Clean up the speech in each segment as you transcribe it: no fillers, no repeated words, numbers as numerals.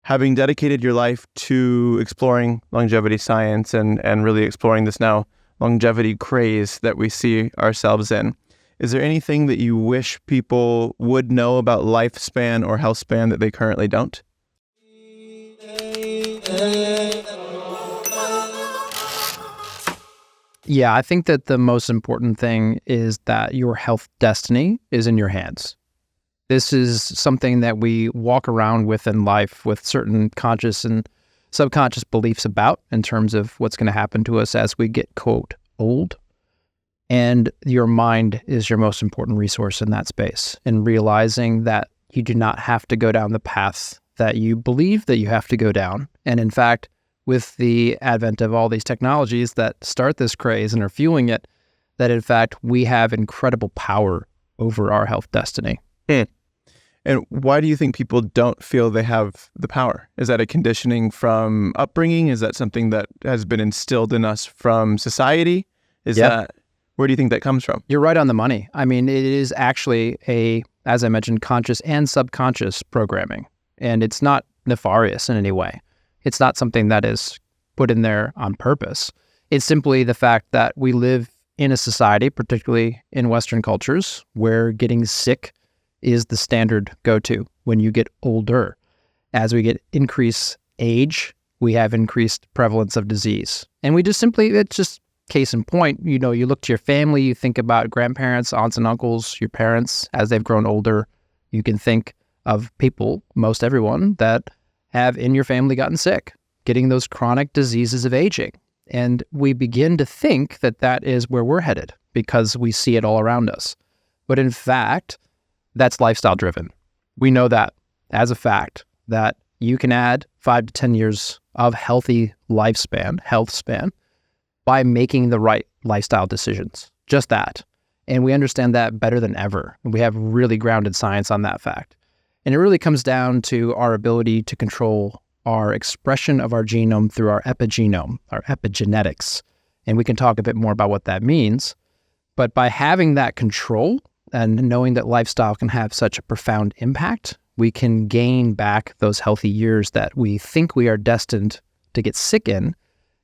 having dedicated your life to exploring longevity science and really exploring this now longevity craze that we see ourselves in, is there anything that you wish people would know about lifespan or health span that they currently don't? Yeah, I think that the most important thing is that your health destiny is in your hands. This is something that we walk around with in life with certain conscious and subconscious beliefs about in terms of what's going to happen to us as we get, quote, old. And your mind is your most important resource in that space, and realizing that you do not have to go down the path that you believe that you have to go down. And in fact, with the advent of all these technologies that start this craze and are fueling it, that in fact, we have incredible power over our health destiny. And why do you think people don't feel they have the power? Is that a conditioning from upbringing? Is that something that has been instilled in us from society? Where do you think that comes from? You're right on the money. I mean, it is actually as I mentioned, conscious and subconscious programming. And it's not nefarious in any way. It's not something that is put in there on purpose. It's simply the fact that we live in a society, particularly in Western cultures, where getting sick is the standard go-to when you get older. As we get increased age, we have increased prevalence of disease. And it's just case in point, you look to your family, you think about grandparents, aunts and uncles, your parents, as they've grown older, you can think of people, most everyone, that have in your family gotten sick, getting those chronic diseases of aging. And we begin to think that that is where we're headed because we see it all around us. But in fact, that's lifestyle driven. We know that as a fact that you can add 5 to 10 years of healthy health span, by making the right lifestyle decisions. Just that. And we understand that better than ever. We have really grounded science on that fact. And it really comes down to our ability to control our expression of our genome through our epigenome, our epigenetics. And we can talk a bit more about what that means. But by having that control and knowing that lifestyle can have such a profound impact, we can gain back those healthy years that we think we are destined to get sick in.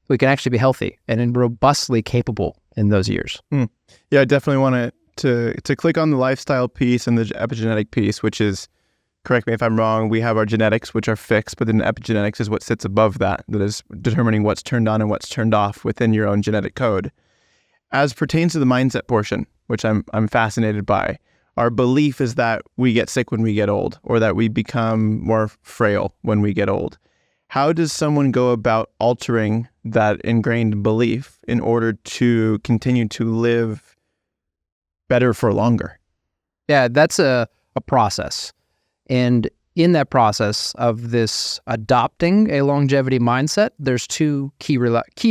We can actually be healthy and robustly capable in those years. Yeah, I definitely want to click on the lifestyle piece and the epigenetic piece, which is, correct me if I'm wrong, we have our genetics, which are fixed, but then epigenetics is what sits above that is determining what's turned on and what's turned off within your own genetic code. As pertains to the mindset portion, which I'm fascinated by, our belief is that we get sick when we get old, or that we become more frail when we get old. How does someone go about altering that ingrained belief in order to continue to live better for longer? Yeah, that's a process. And in that process of this adopting a longevity mindset, there's two key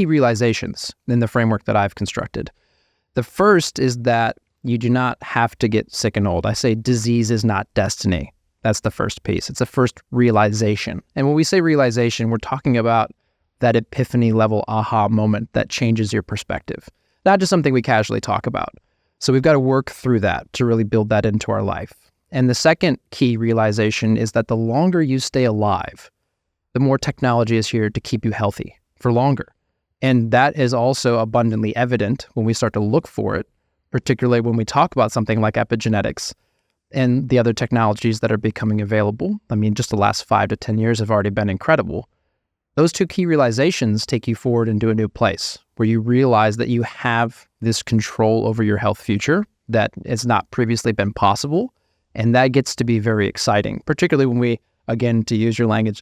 realizations in the framework that I've constructed. The first is that you do not have to get sick and old. I say disease is not destiny. That's the first piece. It's the first realization. And when we say realization, we're talking about that epiphany level aha moment that changes your perspective. Not just something we casually talk about. So we've got to work through that to really build that into our life. And the second key realization is that the longer you stay alive, the more technology is here to keep you healthy for longer. And that is also abundantly evident when we start to look for it, particularly when we talk about something like epigenetics and the other technologies that are becoming available. I mean, just the last 5 to 10 years have already been incredible. Those two key realizations take you forward into a new place where you realize that you have this control over your health future that has not previously been possible. And that gets to be very exciting, particularly when we, again, to use your language,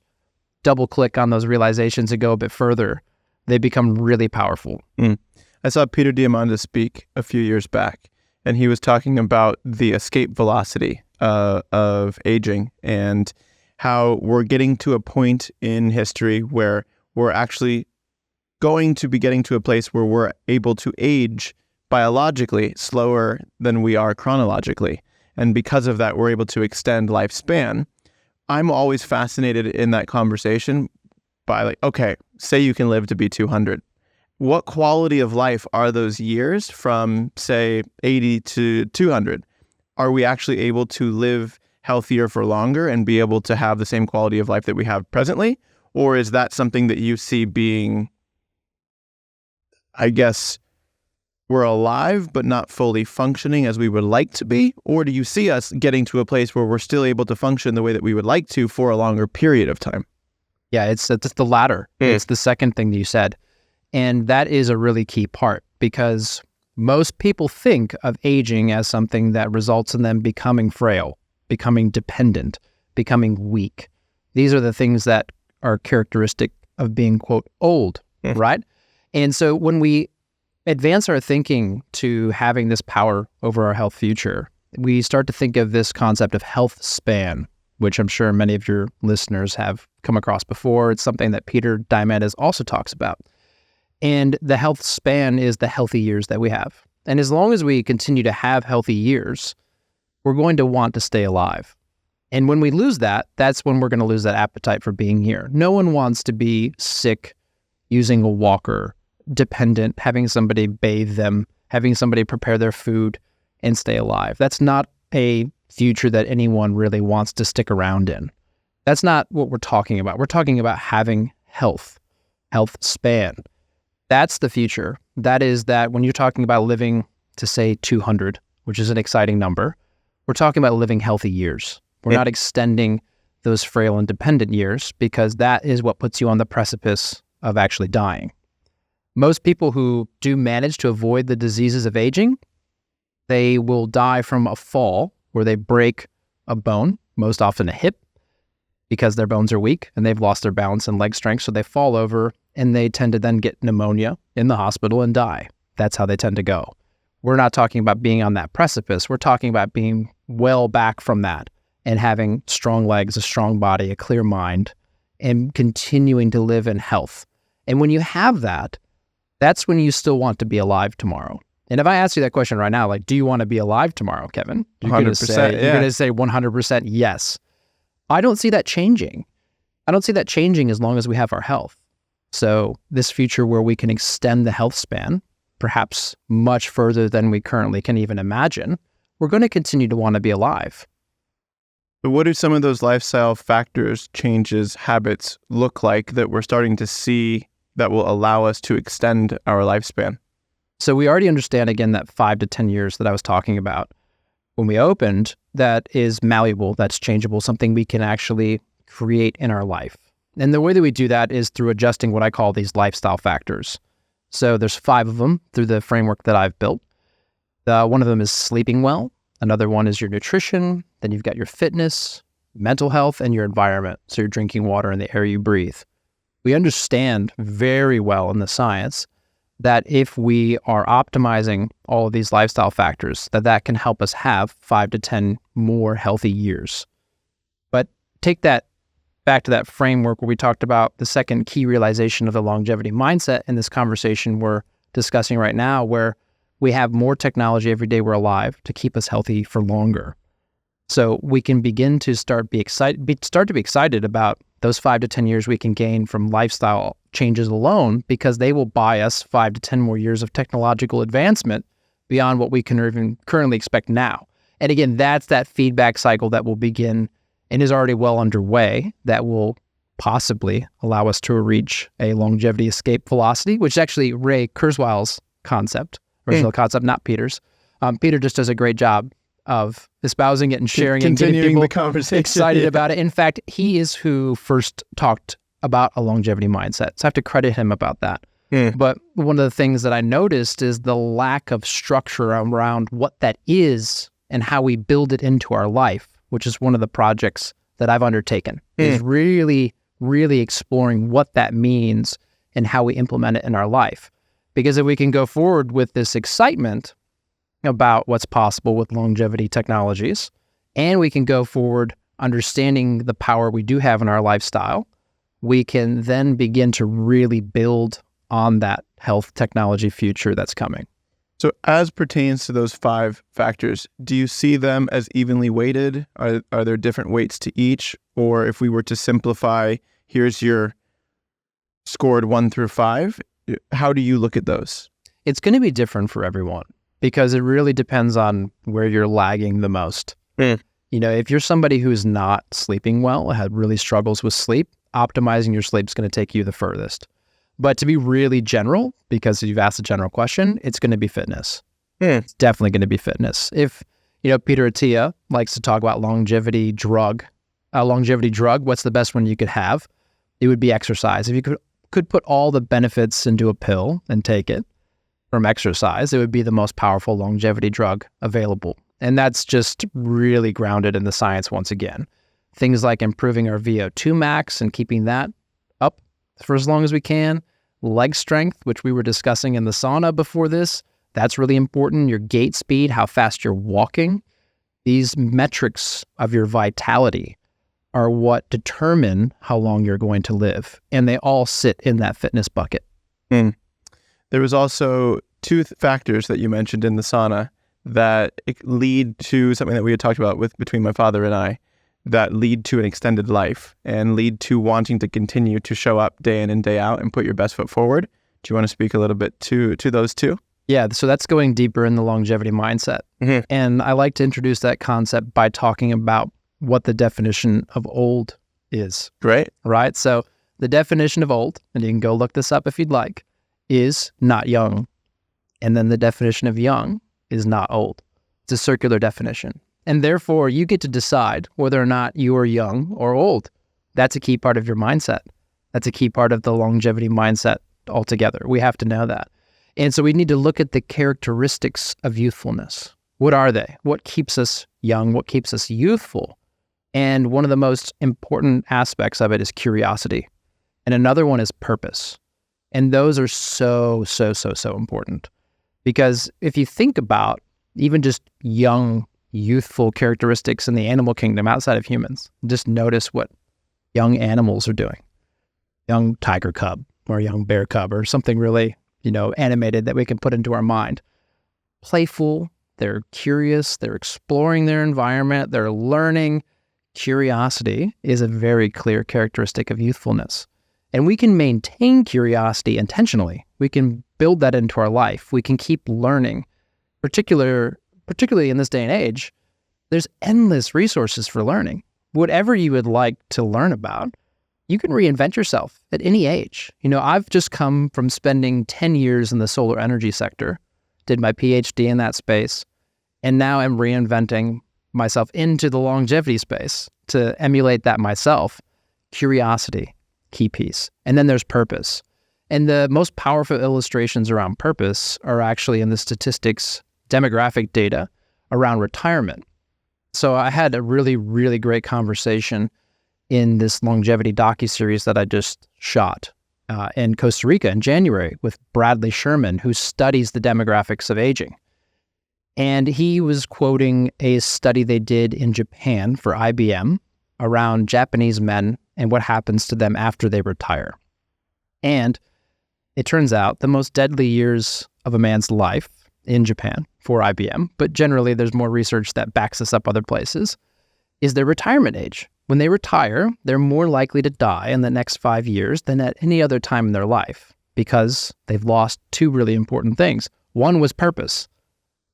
double click on those realizations and go a bit further. They become really powerful. I saw Peter Diamandis speak a few years back, and he was talking about the escape velocity of aging and how we're getting to a point in history where we're actually going to be getting to a place where we're able to age biologically slower than we are chronologically. And because of that, we're able to extend lifespan. I'm always fascinated in that conversation by okay, say you can live to be 200. What quality of life are those years from, say, 80 to 200? Are we actually able to live healthier for longer and be able to have the same quality of life that we have presently? Or is that something that you see being, I guess, we're alive but not fully functioning as we would like to be? Or do you see us getting to a place where we're still able to function the way that we would like to for a longer period of time? Yeah, it's the latter. It's the second thing that you said. And that is a really key part, because most people think of aging as something that results in them becoming frail, becoming dependent, becoming weak. These are the things that are characteristic of being, quote, old, right? And so when we advance our thinking to having this power over our health future, we start to think of this concept of health span, which I'm sure many of your listeners have come across before. It's something that Peter Diamandis also talks about. And the health span is the healthy years that we have. And as long as we continue to have healthy years, we're going to want to stay alive. And when we lose that, that's when we're going to lose that appetite for being here. No one wants to be sick, using a walker, dependent, having somebody bathe them, having somebody prepare their food and stay alive. That's not a future that anyone really wants to stick around in. That's not what we're talking about. We're talking about having health span. That's the future. That is that when you're talking about living to, say, 200, which is an exciting number, we're talking about living healthy years. We're not extending those frail and dependent years, because that is what puts you on the precipice of actually dying. Most people who do manage to avoid the diseases of aging, they will die from a fall where they break a bone, most often a hip, because their bones are weak and they've lost their balance and leg strength. So they fall over and they tend to then get pneumonia in the hospital and die. That's how they tend to go. We're not talking about being on that precipice. We're talking about being well back from that and having strong legs, a strong body, a clear mind, and continuing to live in health. And when you have that, that's when you still want to be alive tomorrow. And if I ask you that question right now, like, do you want to be alive tomorrow, Kevin? You're going to say, you're going to say 100% yes. I don't see that changing. I don't see that changing as long as we have our health. So this future where we can extend the health span, perhaps much further than we currently can even imagine, we're going to continue to want to be alive. But what do some of those lifestyle factors, changes, habits look like that we're starting to see that will allow us to extend our lifespan? So we already understand, again, that 5 to 10 years that I was talking about when we opened, that is malleable, that's changeable, something we can actually create in our life. And the way that we do that is through adjusting what I call these lifestyle factors. So there's 5 of them through the framework that I've built. One of them is sleeping well. Another one is your nutrition. Then you've got your fitness, mental health, and your environment. So you're drinking water and the air you breathe. We understand very well in the science that if we are optimizing all of these lifestyle factors, that can help us have 5 to 10 more healthy years. But take that back to that framework where we talked about the second key realization of the longevity mindset in this conversation we're discussing right now, where we have more technology every day we're alive to keep us healthy for longer. So we can begin to start to be excited about those 5 to 10 years we can gain from lifestyle changes alone, because they will buy us 5 to 10 more years of technological advancement beyond what we can even currently expect now. And again, that's that feedback cycle that will begin and is already well underway, that will possibly allow us to reach a longevity escape velocity, which is actually Ray Kurzweil's concept, original concept, not Peter's. Peter just does a great job of espousing it and sharing it and getting people the conversation excited about it. In fact, he is who first talked about a longevity mindset. So I have to credit him about that. But one of the things that I noticed is the lack of structure around what that is and how we build it into our life, which is one of the projects that I've undertaken, is really, really exploring what that means and how we implement it in our life. Because if we can go forward with this excitement about what's possible with longevity technologies, and we can go forward understanding the power we do have in our lifestyle, we can then begin to really build on that health technology future that's coming. So as pertains to those 5 factors, do you see them as evenly weighted? Are there different weights to each? Or if we were to simplify, here's your scored 1 through 5, how do you look at those? It's going to be different for everyone, because it really depends on where you're lagging the most. If you're somebody who's not sleeping well, had really struggles with sleep, optimizing your sleep is going to take you the furthest. But to be really general, because you've asked a general question, it's going to be fitness. It's definitely going to be fitness. If, Peter Attia likes to talk about longevity drug, what's the best one you could have? It would be exercise. If you could put all the benefits into a pill and take it from exercise, it would be the most powerful longevity drug available. And that's just really grounded in the science once again. Things like improving our VO2 max and keeping that up for as long as we can. Leg strength, which we were discussing in the sauna before this, that's really important. Your gait speed, how fast you're walking. These metrics of your vitality are what determine how long you're going to live. And they all sit in that fitness bucket. There was also two factors that you mentioned in the sauna that lead to something that we had talked about between my father and I, that lead to an extended life and lead to wanting to continue to show up day in and day out and put your best foot forward. Do you want to speak a little bit to those two? Yeah, so that's going deeper in the longevity mindset. Mm-hmm. And I like to introduce that concept by talking about what the definition of old is. Great. Right? So the definition of old, and you can go look this up if you'd like, is not young. And then the definition of young is not old. It's a circular definition. And therefore, you get to decide whether or not you are young or old. That's a key part of your mindset. That's a key part of the longevity mindset altogether. We have to know that. And so we need to look at the characteristics of youthfulness. What are they? What keeps us young? What keeps us youthful? And one of the most important aspects of it is curiosity. And another one is purpose. And those are so important. Because if you think about even just young, youthful characteristics in the animal kingdom outside of humans, just notice what young animals are doing. Young tiger cub or young bear cub or something really, animated that we can put into our mind. Playful, they're curious, they're exploring their environment, they're learning. Curiosity is a very clear characteristic of youthfulness. And we can maintain curiosity intentionally. We can build that into our life. We can keep learning. Particularly in this day and age, there's endless resources for learning. Whatever you would like to learn about, you can reinvent yourself at any age. I've just come from spending 10 years in the solar energy sector, did my PhD in that space, and now I'm reinventing myself into the longevity space to emulate that myself. Curiosity, key piece. And then there's purpose. And the most powerful illustrations around purpose are actually in the statistics, demographic data around retirement. So I had a really, really great conversation in this longevity docuseries that I just shot in Costa Rica in January with Bradley Sherman, who studies the demographics of aging. And he was quoting a study they did in Japan for IBM around Japanese men and what happens to them after they retire. And it turns out the most deadly years of a man's life in Japan for IBM, but generally there's more research that backs this up other places, is their retirement age. When they retire, they're more likely to die in the next 5 years than at any other time in their life because they've lost two really important things. One was purpose.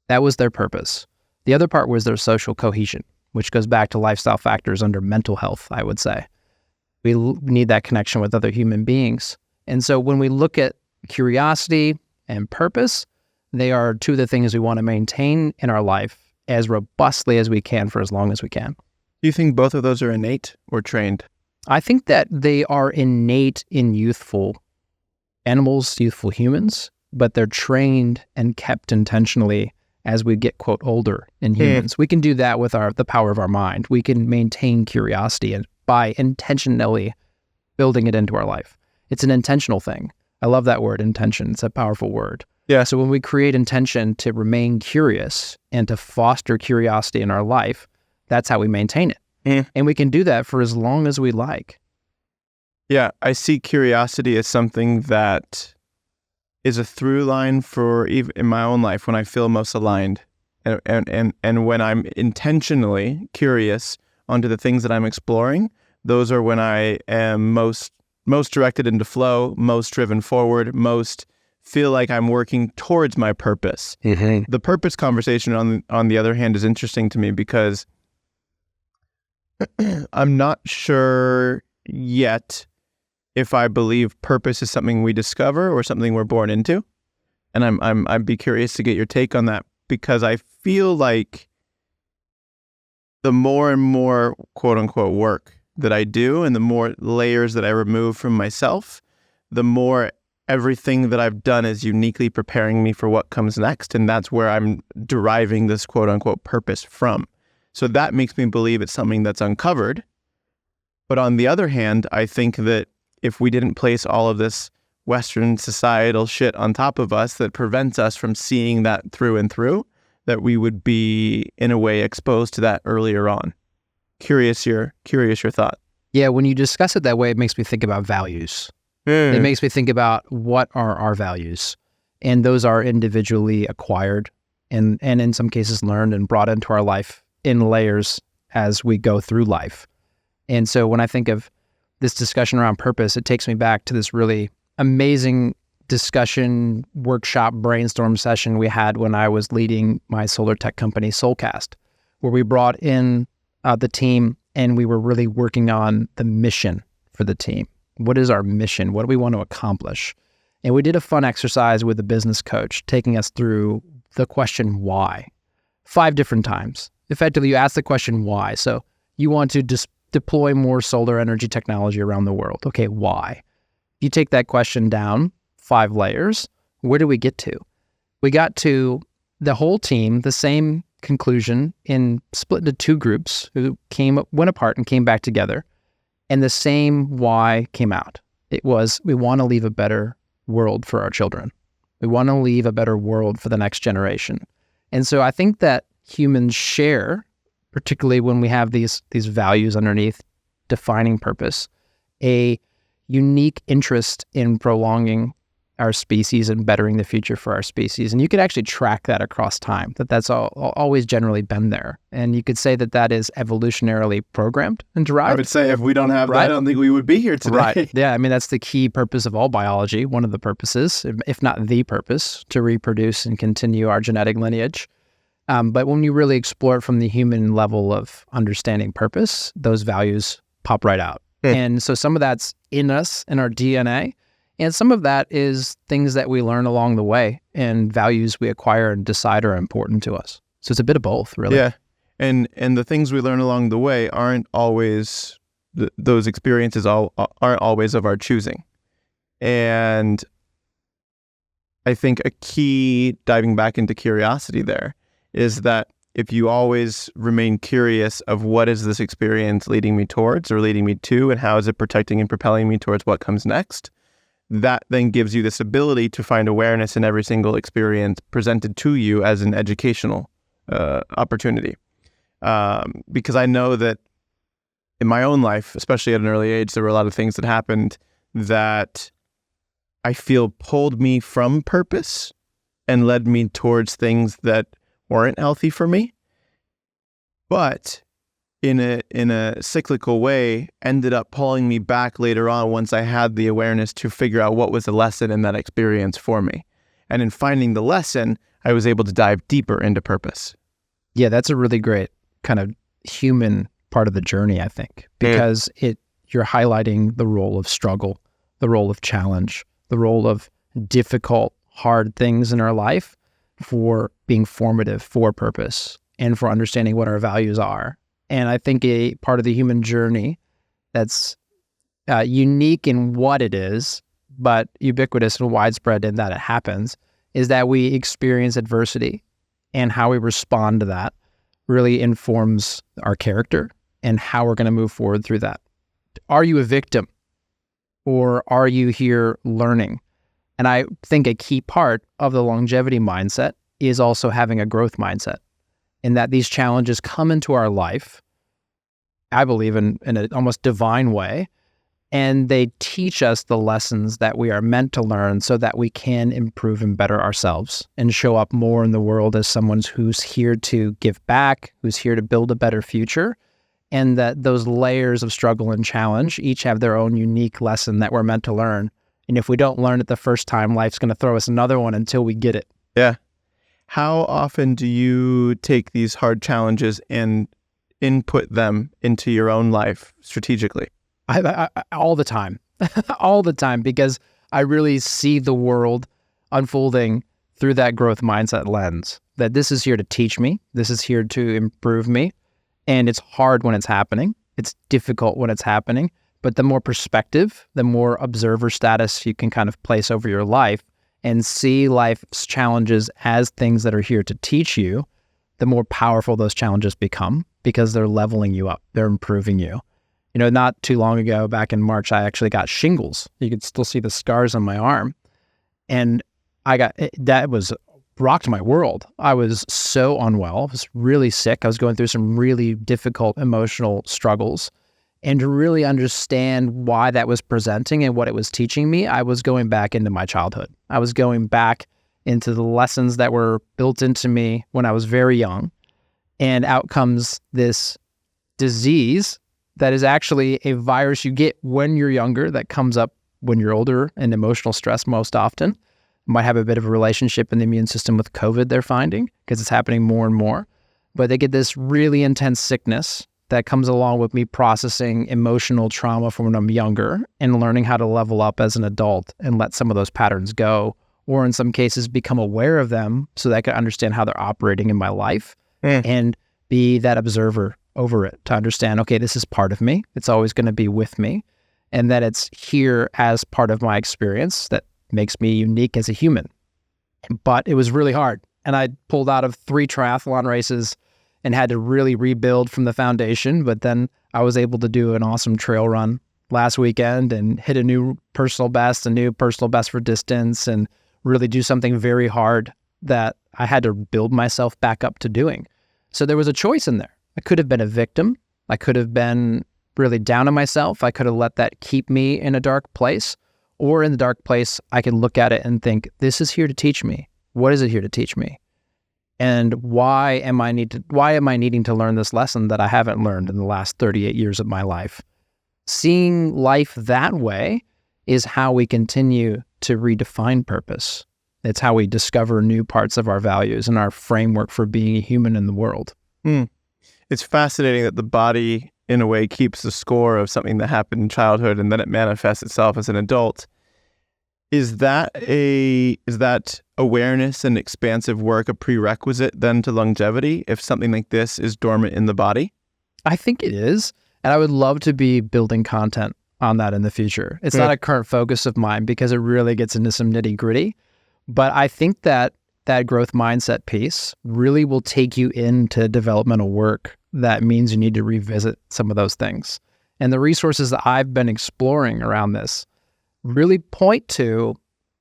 That was their purpose. The other part was their social cohesion, which goes back to lifestyle factors under mental health, I would say. We need that connection with other human beings. And so when we look at curiosity and purpose, they are two of the things we want to maintain in our life as robustly as we can for as long as we can. Do you think both of those are innate or trained? I think that they are innate in youthful animals, youthful humans, but they're trained and kept intentionally as we get, quote, older in humans. We can do that with the power of our mind. We can maintain curiosity and by intentionally building it into our life. It's an intentional thing. I love that word, intention. It's a powerful word. Yeah. So when we create intention to remain curious and to foster curiosity in our life, that's how we maintain it. And we can do that for as long as we like. Yeah, I see curiosity as something that is a through line for even in my own life when I feel most aligned and when I'm intentionally curious onto the things that I'm exploring. Those are when I am most directed into flow, most driven forward, most feel like I'm working towards my purpose. The purpose conversation on the other hand is interesting to me because I'm not sure yet if I believe purpose is something we discover or something we're born into. And I'd be curious to get your take on that, because I feel like the more and more quote unquote work that I do and the more layers that I remove from myself, the more everything that I've done is uniquely preparing me for what comes next. And that's where I'm deriving this quote unquote purpose from. So that makes me believe it's something that's uncovered. But on the other hand, I think that if we didn't place all of this Western societal shit on top of us that prevents us from seeing that through and through, that we would be in a way exposed to that earlier on. Curious your thought. Yeah, when you discuss it that way, it makes me think about values. It makes me think about what are our values. And those are individually acquired and in some cases learned and brought into our life in layers as we go through life. And so when I think of this discussion around purpose, it takes me back to this really amazing discussion, workshop, brainstorm session we had when I was leading my solar tech company, Soulcast, where we brought in the team and we were really working on the mission for the team. What is our mission? What do we want to accomplish? And we did a fun exercise with a business coach, taking us through the question why 5 different times. Effectively, you ask the question why. So you want to deploy more solar energy technology around the world. Okay, why? You take that question down 5 layers. Where do we get to? We got to the whole team, the same conclusion, in split into 2 groups who went apart and came back together. And the same why came out. It was, we want to leave a better world for our children. We want to leave a better world for the next generation. And so I think that humans share, particularly when we have these values underneath defining purpose, a unique interest in prolonging our species and bettering the future for our species. And you could actually track that across time, that's always generally been there. And you could say that is evolutionarily programmed and derived. I would say if we don't have that, I don't think we would be here today. Right. Yeah. I mean, that's the key purpose of all biology. One of the purposes, if not the purpose, to reproduce and continue our genetic lineage. But when you really explore it from the human level of understanding purpose, those values pop right out. And so some of that's in us, in our DNA. And some of that is things that we learn along the way and values we acquire and decide are important to us. So it's a bit of both, really. Yeah. And the things we learn along the way aren't always, those experiences aren't always of our choosing. And I think a key, diving back into curiosity there, is that if you always remain curious of what is this experience leading me towards or leading me to, and how is it protecting and propelling me towards what comes next, that then gives you this ability to find awareness in every single experience presented to you as an educational opportunity. Because I know that in my own life, especially at an early age, there were a lot of things that happened that I feel pulled me from purpose and led me towards things that weren't healthy for me, but in a cyclical way, ended up pulling me back later on once I had the awareness to figure out what was the lesson in that experience for me. And in finding the lesson, I was able to dive deeper into purpose. Yeah, that's a really great kind of human part of the journey, I think, because you're highlighting the role of struggle, the role of challenge, the role of difficult, hard things in our life for being formative for purpose and for understanding what our values are. And I think a part of the human journey that's unique in what it is, but ubiquitous and widespread in that it happens, is that we experience adversity, and how we respond to that really informs our character and how we're going to move forward through that. Are you a victim, or are you here learning? And I think a key part of the longevity mindset is also having a growth mindset, in that these challenges come into our life, I believe in an almost divine way, and they teach us the lessons that we are meant to learn so that we can improve and better ourselves and show up more in the world as someone who's here to give back, who's here to build a better future, and that those layers of struggle and challenge each have their own unique lesson that we're meant to learn. And if we don't learn it the first time, life's going to throw us another one until we get it. Yeah. How often do you take these hard challenges and input them into your own life strategically? I all the time, all the time, because I really see the world unfolding through that growth mindset lens, that this is here to teach me, this is here to improve me. And it's hard when it's happening. It's difficult when it's happening. But the more perspective, the more observer status you can kind of place over your life and see life's challenges as things that are here to teach you, the more powerful those challenges become because they're leveling you up. They're improving you. You know, not too long ago, back in March, I actually got shingles. You could still see the scars on my arm. And that was rocked my world. I was so unwell. I was really sick. I was going through some really difficult emotional struggles. And to really understand why that was presenting and what it was teaching me, I was going back into my childhood. I was going back into the lessons that were built into me when I was very young. And out comes this disease that is actually a virus you get when you're younger that comes up when you're older, and emotional stress most often. Might have a bit of a relationship in the immune system with COVID, they're finding, because it's happening more and more. But they get this really intense sickness that comes along with me processing emotional trauma from when I'm younger and learning how to level up as an adult and let some of those patterns go, or in some cases become aware of them so that I can understand how they're operating in my life and be that observer over it to understand, okay, this is part of me. It's always going to be with me, and that it's here as part of my experience that makes me unique as a human. But it was really hard. And I pulled out of 3 triathlon races and had to really rebuild from the foundation. But then I was able to do an awesome trail run last weekend and hit a new personal best for distance, and really do something very hard that I had to build myself back up to doing. So there was a choice in there. I could have been a victim. I could have been really down on myself. I could have let that keep me in a dark place. Or in the dark place, I can look at it and think, this is here to teach me. What is it here to teach me? And why am I needing to learn this lesson that I haven't learned in the last 38 years of my life? Seeing life that way is how we continue to redefine purpose. It's how we discover new parts of our values and our framework for being a human in the world. It's fascinating that the body, in a way, keeps the score of something that happened in childhood and then it manifests itself as an adult. Is that awareness and expansive work a prerequisite then to longevity if something like this is dormant in the body? I think it is. And I would love to be building content on that in the future. It's not a current focus of mine because it really gets into some nitty gritty. But I think that growth mindset piece really will take you into developmental work. That means you need to revisit some of those things. And the resources that I've been exploring around this really point to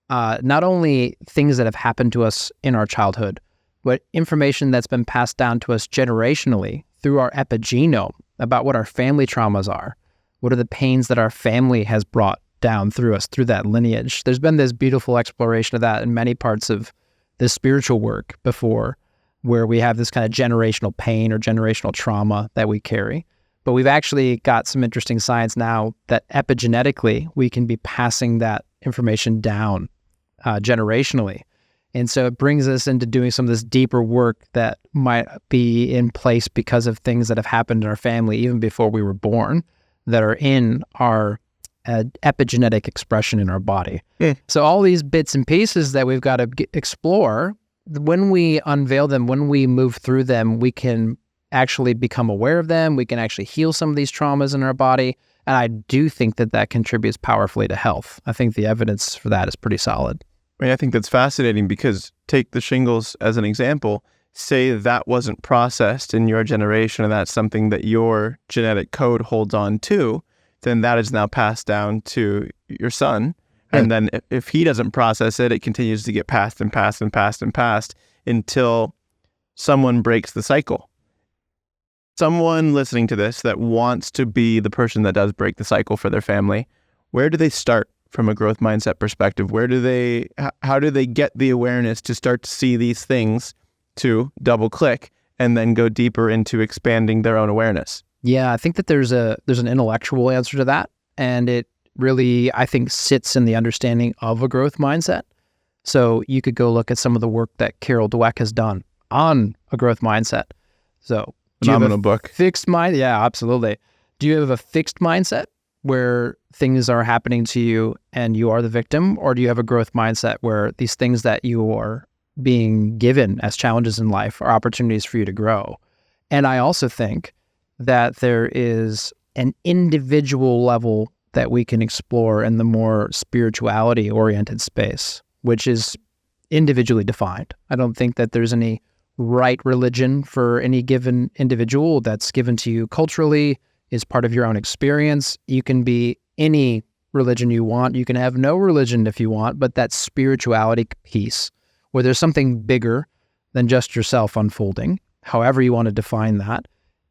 not only things that have happened to us in our childhood, but information that's been passed down to us generationally through our epigenome about what our family traumas are. What are the pains that our family has brought down through us, through that lineage? There's been this beautiful exploration of that in many parts of the spiritual work before, where we have this kind of generational pain or generational trauma that we carry. But we've actually got some interesting science now that epigenetically we can be passing that information down generationally. And so it brings us into doing some of this deeper work that might be in place because of things that have happened in our family even before we were born, that are in our epigenetic expression in our body. So all these bits and pieces that we've got to explore, when we unveil them, when we move through them, we can actually become aware of them. We can actually heal some of these traumas in our body. And I do think that contributes powerfully to health. I think the evidence for that is pretty solid. I think that's fascinating because take the shingles as an example. Say that wasn't processed in your generation and that's something that your genetic code holds on to, then that is now passed down to your son. And then if he doesn't process it, it continues to get passed and passed and passed and passed until someone breaks the cycle. Someone listening to this that wants to be the person that does break the cycle for their family, where do they start from a growth mindset perspective? How do they get the awareness to start to see these things, to double click and then go deeper into expanding their own awareness? Yeah, I think that there's an intellectual answer to that. And it really, I think, sits in the understanding of a growth mindset. So you could go look at some of the work that Carol Dweck has done on a growth mindset. So Phenomenal book. Fixed mind? Yeah, absolutely. Do you have a fixed mindset where things are happening to you and you are the victim? Or do you have a growth mindset where these things that you are being given as challenges in life are opportunities for you to grow? And I also think that there is an individual level that we can explore in the more spirituality-oriented space, which is individually defined. I don't think that there's any right religion for any given individual that's given to you culturally, is part of your own experience. You can be any religion you want. You can have no religion if you want, but that spirituality piece, where there's something bigger than just yourself unfolding, however you want to define that,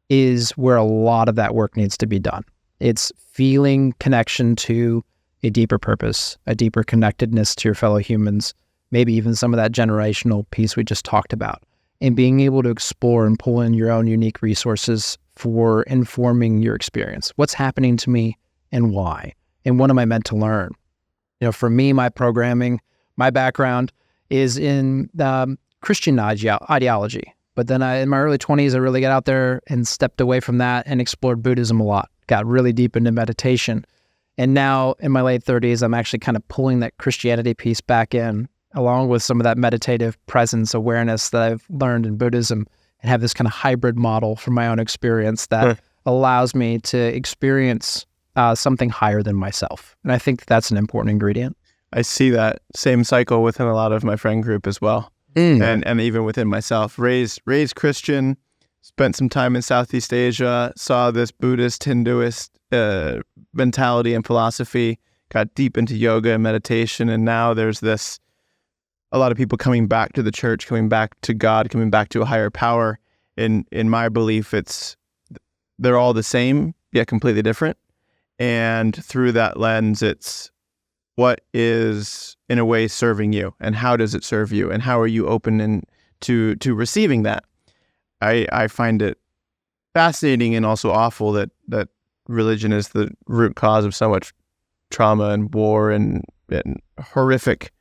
is where a lot of that work needs to be done. It's feeling connection to a deeper purpose, a deeper connectedness to your fellow humans, maybe even some of that generational piece we just talked about, and being able to explore and pull in your own unique resources for informing your experience. What's happening to me and why? And what am I meant to learn? For me, my programming, my background is in Christian ideology. But then in my early 20s, I really got out there and stepped away from that and explored Buddhism a lot, got really deep into meditation. And now in my late 30s, I'm actually kind of pulling that Christianity piece back in, along with some of that meditative presence awareness that I've learned in Buddhism, and have this kind of hybrid model from my own experience that allows me to experience something higher than myself. And I think that's an important ingredient. I see that same cycle within a lot of my friend group as well. And even within myself, raised Christian, spent some time in Southeast Asia, saw this Buddhist, Hinduist mentality and philosophy, got deep into yoga and meditation, and now there's a lot of people coming back to the church, coming back to God, coming back to a higher power. In my belief, they're all the same, yet completely different. And through that lens, it's what is, in a way, serving you, and how does it serve you, and how are you open to receiving that? I find it fascinating and also awful that religion is the root cause of so much trauma and war and horrific.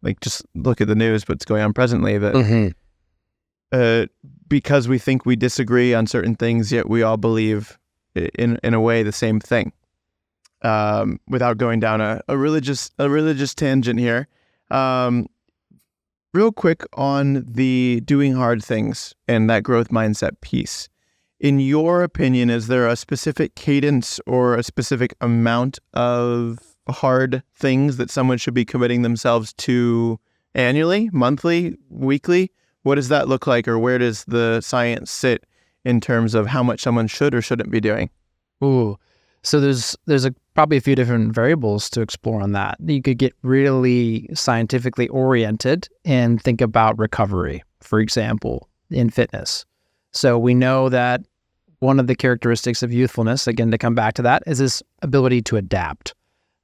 Like, just look at the news, what's going on presently. That because we think we disagree on certain things, yet we all believe in a way the same thing. Without going down a religious tangent here, real quick on the doing hard things and that growth mindset piece. In your opinion, is there a specific cadence or a specific amount of hard things that someone should be committing themselves to annually, monthly, weekly? What does that look like, or where does the science sit in terms of how much someone should or shouldn't be doing? Ooh. So there's probably a few different variables to explore on that. You could get really scientifically oriented and think about recovery, for example, in fitness. So we know that one of the characteristics of youthfulness, again, to come back to that, is this ability to adapt.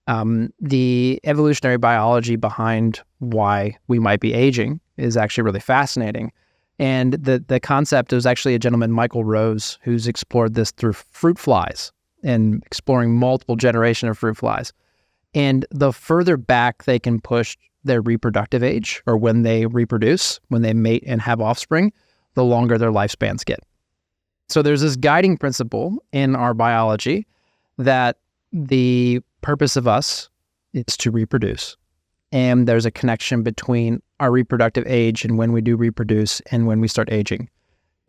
The evolutionary biology behind why we might be aging is actually really fascinating. And the concept, was actually a gentleman, Michael Rose, who's explored this through fruit flies and exploring multiple generations of fruit flies. And the further back they can push their reproductive age, or when they reproduce, when they mate and have offspring, the longer their lifespans get. So there's this guiding principle in our biology that the purpose of us is to reproduce. And there's a connection between our reproductive age and when we do reproduce and when we start aging.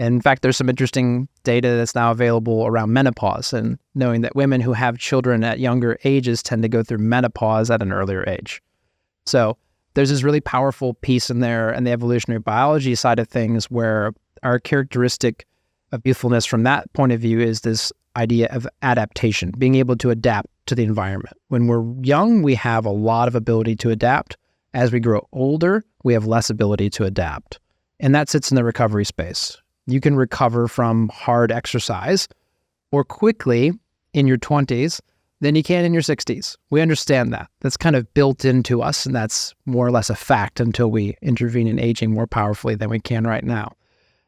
And in fact, there's some interesting data that's now available around menopause, and knowing that women who have children at younger ages tend to go through menopause at an earlier age. So there's this really powerful piece in there, and the evolutionary biology side of things, where our characteristic of youthfulness from that point of view is this idea of adaptation, being able to adapt to the environment. When we're young, we have a lot of ability to adapt. As we grow older, we have less ability to adapt. And that sits in the recovery space. You can recover from hard exercise more quickly in your 20s than you can in your 60s. We understand that. That's kind of built into us, and that's more or less a fact until we intervene in aging more powerfully than we can right now.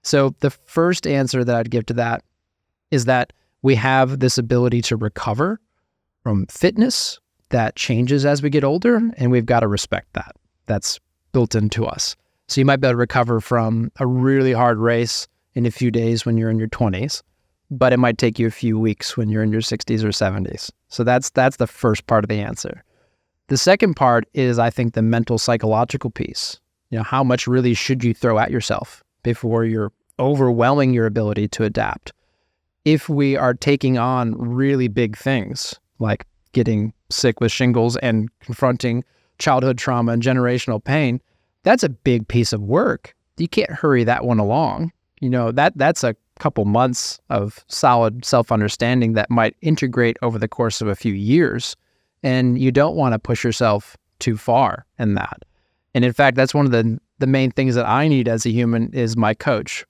So the first answer that I'd give to that is that we have this ability to recover from fitness that changes as we get older, and we've got to respect that. That's built into us. So you might be able to recover from a really hard race in a few days when you're in your 20s, but it might take you a few weeks when you're in your 60s or 70s. So that's the first part of the answer. The second part is, I think, the mental psychological piece. How much really should you throw at yourself before you're overwhelming your ability to adapt? If we are taking on really big things like getting sick with shingles and confronting childhood trauma and generational pain, that's a big piece of work. You can't hurry that one along. That's a couple months of solid self-understanding that might integrate over the course of a few years. And you don't want to push yourself too far in that. And in fact, that's one of the main things that I need as a human is my coach,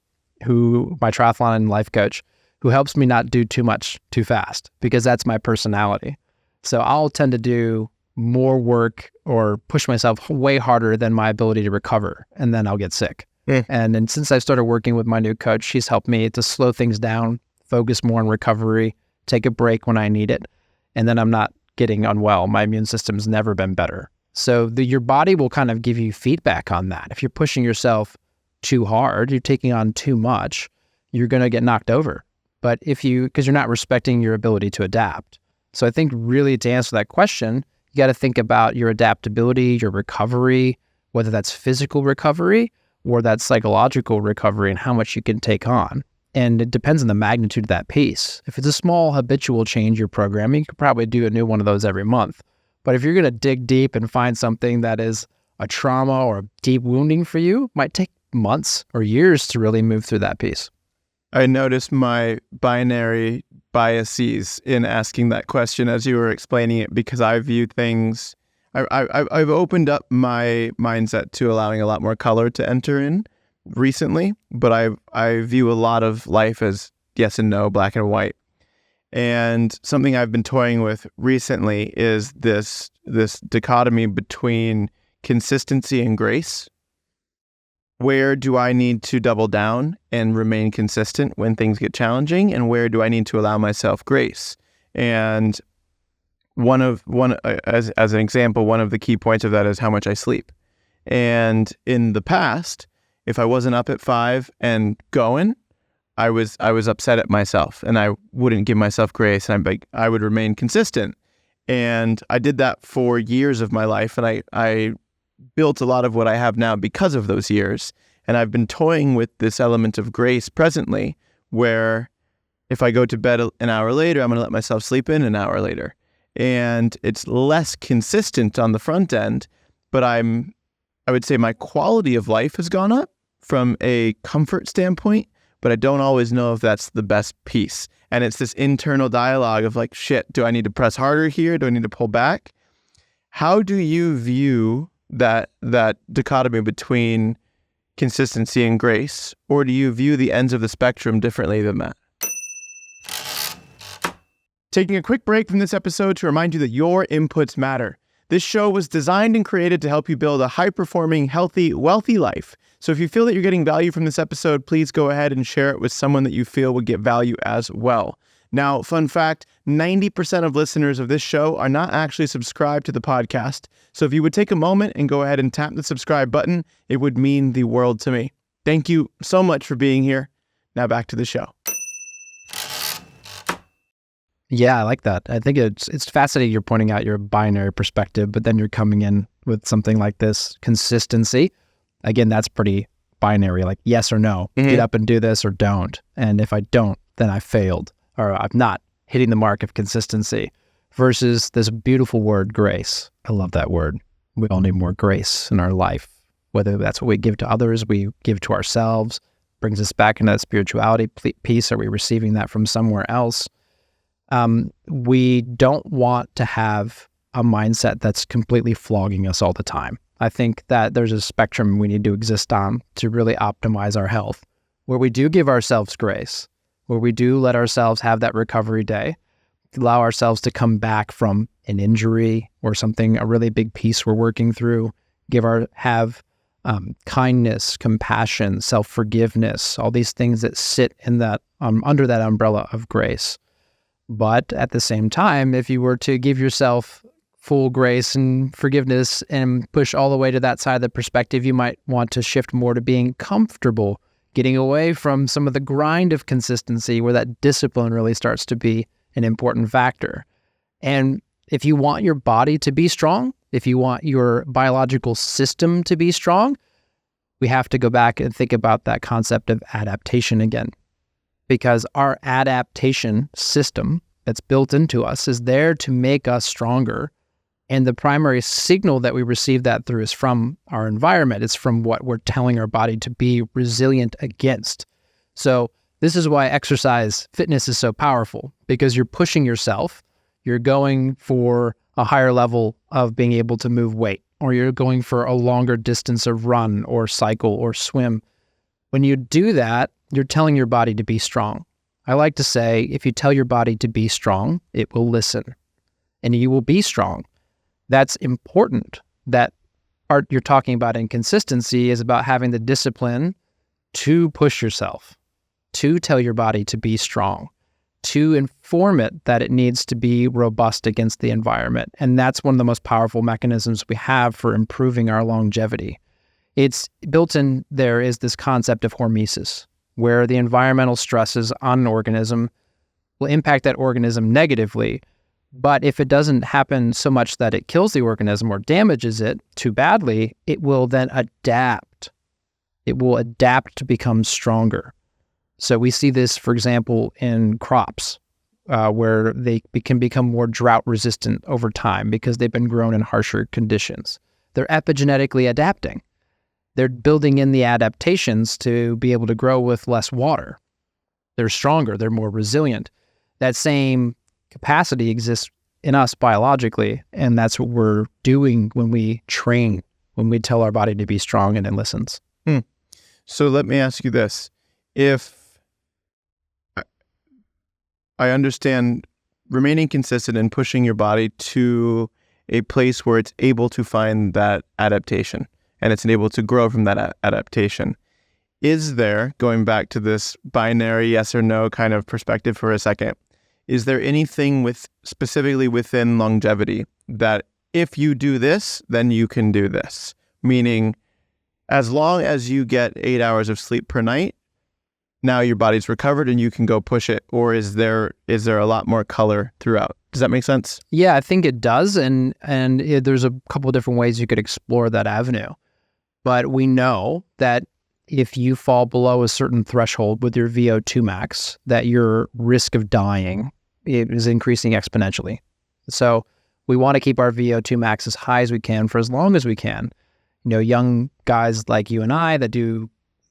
my triathlon and life coach, who helps me not do too much too fast, because that's my personality. So I'll tend to do more work or push myself way harder than my ability to recover, and then I'll get sick. And then since I started working with my new coach, she's helped me to slow things down, focus more on recovery, take a break when I need it, and then I'm not getting unwell. My immune system's never been better. So your body will kind of give you feedback on that. If you're pushing yourself too hard, you're taking on too much, you're going to get knocked over. But because you're not respecting your ability to adapt. So I think really to answer that question, you got to think about your adaptability, your recovery, whether that's physical recovery or that's psychological recovery, and how much you can take on. And it depends on the magnitude of that piece. If it's a small habitual change you're programming, you could probably do a new one of those every month. But if you're going to dig deep and find something that is a trauma or a deep wounding for you, it might take months or years to really move through that piece. I noticed my binary biases in asking that question as you were explaining it, because I view things, I've opened up my mindset to allowing a lot more color to enter in recently, but I view a lot of life as yes and no, black and white. And something I've been toying with recently is this dichotomy between consistency and grace. Where do I need to double down and remain consistent when things get challenging, and where do I need to allow myself grace? And as an example, one of the key points of that is how much I sleep. And in the past, if I wasn't up at 5 and going, I was upset at myself, and I wouldn't give myself grace, and I would remain consistent. And I did that for years of my life, and I built a lot of what I have now because of those years. And I've been toying with this element of grace presently, where if I go to bed an hour later, I'm going to let myself sleep in an hour later. And it's less consistent on the front end, but I would say my quality of life has gone up from a comfort standpoint, but I don't always know if that's the best piece. And it's this internal dialogue of like, shit, do I need to press harder here? Do I need to pull back? How do you view that dichotomy between consistency and grace, or do you view the ends of the spectrum differently than that? Taking a quick break from this episode to remind you that your inputs matter. This show was designed and created to help you build a high-performing, healthy, wealthy life. So if you feel that you're getting value from this episode, please go ahead and share it with someone that you feel would get value as well. Now, fun fact, 90% of listeners of this show are not actually subscribed to the podcast. So if you would take a moment and go ahead and tap the subscribe button, it would mean the world to me. Thank you so much for being here. Now back to the show. Yeah, I like that. I think it's fascinating you're pointing out your binary perspective, but then you're coming in with something like this consistency. Again, that's pretty binary, like yes or no. Mm-hmm. Get up and do this or don't. And if I don't, then I failed, or I'm not hitting the mark of consistency, versus this beautiful word, grace. I love that word. We all need more grace in our life, whether that's what we give to others, we give to ourselves, brings us back into that spirituality piece. Are we receiving that from somewhere else? We don't want to have a mindset that's completely flogging us all the time. I think that there's a spectrum we need to exist on to really optimize our health, where we do give ourselves grace, where we do let ourselves have that recovery day, allow ourselves to come back from an injury or something, a really big piece we're working through, have kindness, compassion, self-forgiveness, all these things that sit in that under that umbrella of grace. But at the same time, if you were to give yourself full grace and forgiveness and push all the way to that side of the perspective, you might want to shift more to being comfortable getting away from some of the grind of consistency where that discipline really starts to be an important factor. And if you want your body to be strong, if you want your biological system to be strong, we have to go back and think about that concept of adaptation again. Because our adaptation system that's built into us is there to make us stronger. And the primary signal that we receive that through is from our environment. It's from what we're telling our body to be resilient against. So this is why exercise fitness is so powerful, because you're pushing yourself. You're going for a higher level of being able to move weight, or you're going for a longer distance of run or cycle or swim. When you do that, you're telling your body to be strong. I like to say, if you tell your body to be strong, it will listen, and you will be strong. That's important. That part you're talking about in consistency is about having the discipline to push yourself, to tell your body to be strong, to inform it that it needs to be robust against the environment. And that's one of the most powerful mechanisms we have for improving our longevity. It's built in there is this concept of hormesis, where the environmental stresses on an organism will impact that organism negatively. But if it doesn't happen so much that it kills the organism or damages it too badly, it will then adapt. It will adapt to become stronger. So we see this, for example, in crops, where they can become more drought resistant over time because they've been grown in harsher conditions. They're epigenetically adapting. They're building in the adaptations to be able to grow with less water. They're stronger. They're more resilient. That same capacity exists in us biologically, and that's what we're doing when we train, when we tell our body to be strong and it listens. So let me ask you this. If I understand remaining consistent and pushing your body to a place where it's able to find that adaptation, and it's able to grow from that adaptation. Is there, going back to this binary yes or no kind of perspective for a second, is there anything specifically within longevity that if you do this, then you can do this? Meaning, as long as you get 8 hours of sleep per night, now your body's recovered and you can go push it? Or is there a lot more color throughout? Does that make sense? Yeah, I think it does. And there's a couple of different ways you could explore that avenue. But we know that if you fall below a certain threshold with your VO2 max, that your risk of dying is increasing exponentially. So we want to keep our VO2 max as high as we can for as long as we can. You know, young guys like you and I that do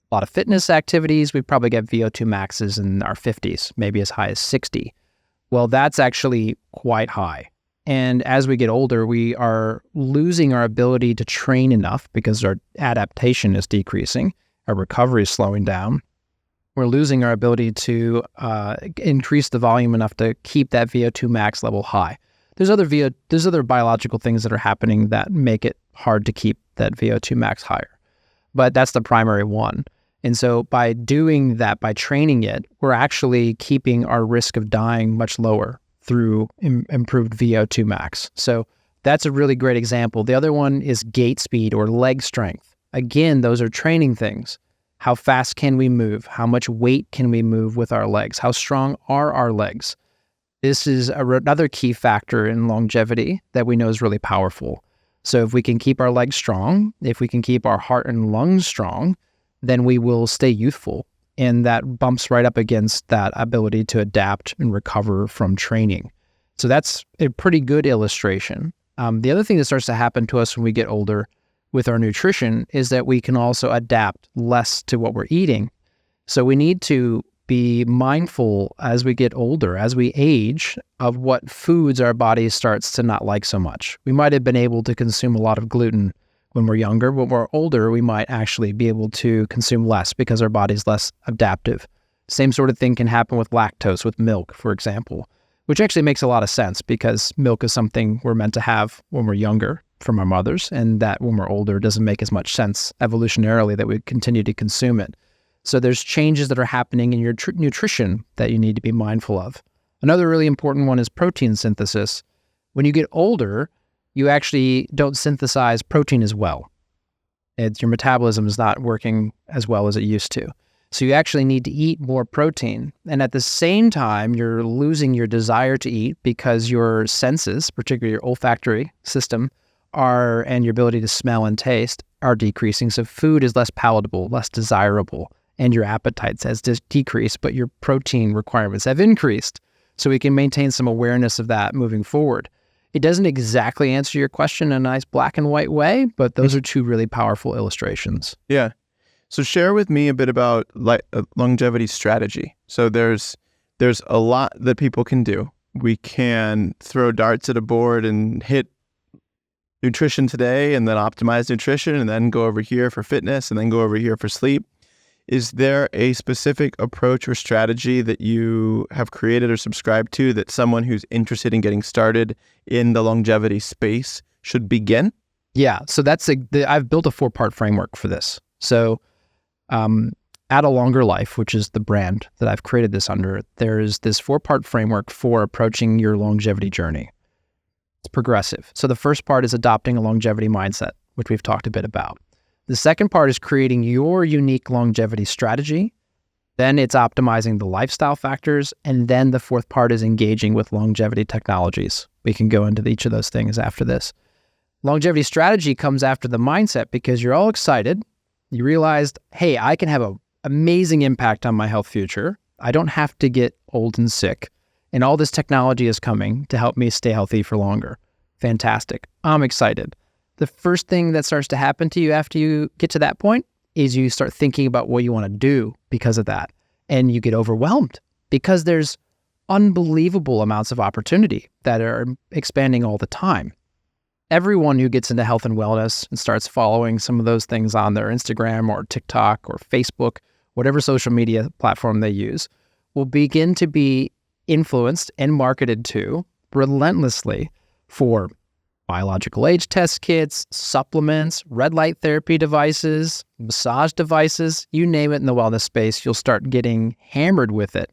a lot of fitness activities, we probably get VO2 maxes in our 50s, maybe as high as 60. Well, that's actually quite high. And as we get older, we are losing our ability to train enough because our adaptation is decreasing. Our recovery is slowing down. We're losing our ability to increase the volume enough to keep that VO2 max level high. There's other biological things that are happening that make it hard to keep that VO2 max higher. But that's the primary one. And so by doing that, by training it, we're actually keeping our risk of dying much lower through improved VO2 max. So that's a really great example. The other one is gait speed or leg strength. Again, those are training things. How fast can we move? How much weight can we move with our legs? How strong are our legs? This is another key factor in longevity that we know is really powerful. So if we can keep our legs strong, if we can keep our heart and lungs strong, then we will stay youthful. And that bumps right up against that ability to adapt and recover from training. So that's a pretty good illustration. The other thing that starts to happen to us when we get older with our nutrition is that we can also adapt less to what we're eating. So we need to be mindful as we get older, as we age, of what foods our body starts to not like so much. We might have been able to consume a lot of gluten when we're younger. When we're older, we might actually be able to consume less because our body's less adaptive. Same sort of thing can happen with lactose, with milk, for example, which actually makes a lot of sense because milk is something we're meant to have when we're younger from our mothers, and that when we're older doesn't make as much sense evolutionarily that we continue to consume it. So there's changes that are happening in your nutrition that you need to be mindful of. Another really important one is protein synthesis. When you get older, you actually don't synthesize protein as well. Your metabolism is not working as well as it used to. So you actually need to eat more protein. And at the same time, you're losing your desire to eat because your senses, particularly your olfactory system, and your ability to smell and taste are decreasing. So food is less palatable, less desirable, and your appetite has decreased, but your protein requirements have increased. So we can maintain some awareness of that moving forward. It doesn't exactly answer your question in a nice black and white way, but those are two really powerful illustrations. Yeah. So share with me a bit about longevity strategy. So there's a lot that people can do. We can throw darts at a board and hit nutrition today and then optimize nutrition and then go over here for fitness and then go over here for sleep. Is there a specific approach or strategy that you have created or subscribed to that someone who's interested in getting started in the longevity space should begin? Yeah. So I've built a 4-part framework for this. So At a Longer Life, which is the brand that I've created this under, there's this 4-part framework for approaching your longevity journey. It's progressive. So the first part is adopting a longevity mindset, which we've talked a bit about. The second part is creating your unique longevity strategy. Then it's optimizing the lifestyle factors. And then the 4th part is engaging with longevity technologies. We can go into each of those things after this. Longevity strategy comes after the mindset because you're all excited. You realized, hey, I can have an amazing impact on my health future. I don't have to get old and sick. And all this technology is coming to help me stay healthy for longer. Fantastic. I'm excited. The first thing that starts to happen to you after you get to that point is you start thinking about what you want to do because of that. And you get overwhelmed because there's unbelievable amounts of opportunity that are expanding all the time. Everyone who gets into health and wellness and starts following some of those things on their Instagram or TikTok or Facebook, whatever social media platform they use, will begin to be influenced and marketed to relentlessly for biological age test kits, supplements, red light therapy devices, massage devices, you name it in the wellness space, you'll start getting hammered with it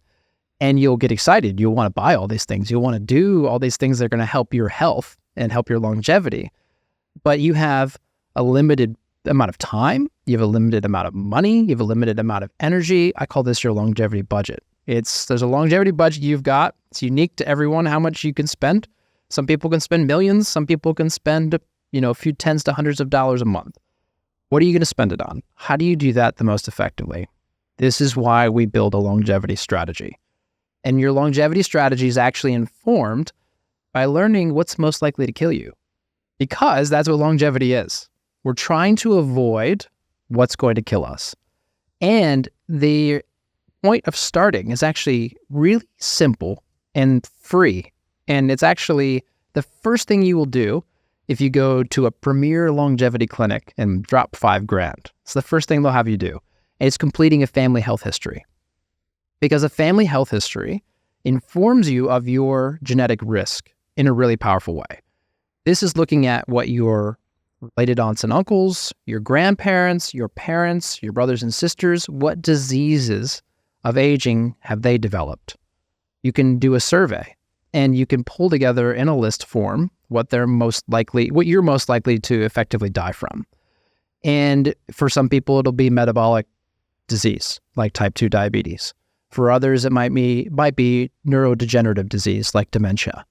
and you'll get excited. You'll want to buy all these things. You'll want to do all these things that are going to help your health and help your longevity. But you have a limited amount of time. You have a limited amount of money. You have a limited amount of energy. I call this your longevity budget. There's a longevity budget you've got. It's unique to everyone how much you can spend. Some people can spend millions. Some people can spend, a few tens to hundreds of dollars a month. What are you going to spend it on? How do you do that the most effectively? This is why we build a longevity strategy. And your longevity strategy is actually informed by learning what's most likely to kill you. Because that's what longevity is. We're trying to avoid what's going to kill us. And the point of starting is actually really simple and free. And it's actually the first thing you will do if you go to a premier longevity clinic and drop $5,000. It's the first thing they'll have you do. And it's completing a family health history. Because a family health history informs you of your genetic risk in a really powerful way. This is looking at what your related aunts and uncles, your grandparents, your parents, your brothers and sisters, what diseases of aging have they developed? You can do a survey. And you can pull together in a list form what you're most likely to effectively die from. And for some people, it'll be metabolic disease, like type 2 diabetes. For others, it might be neurodegenerative disease, like dementia.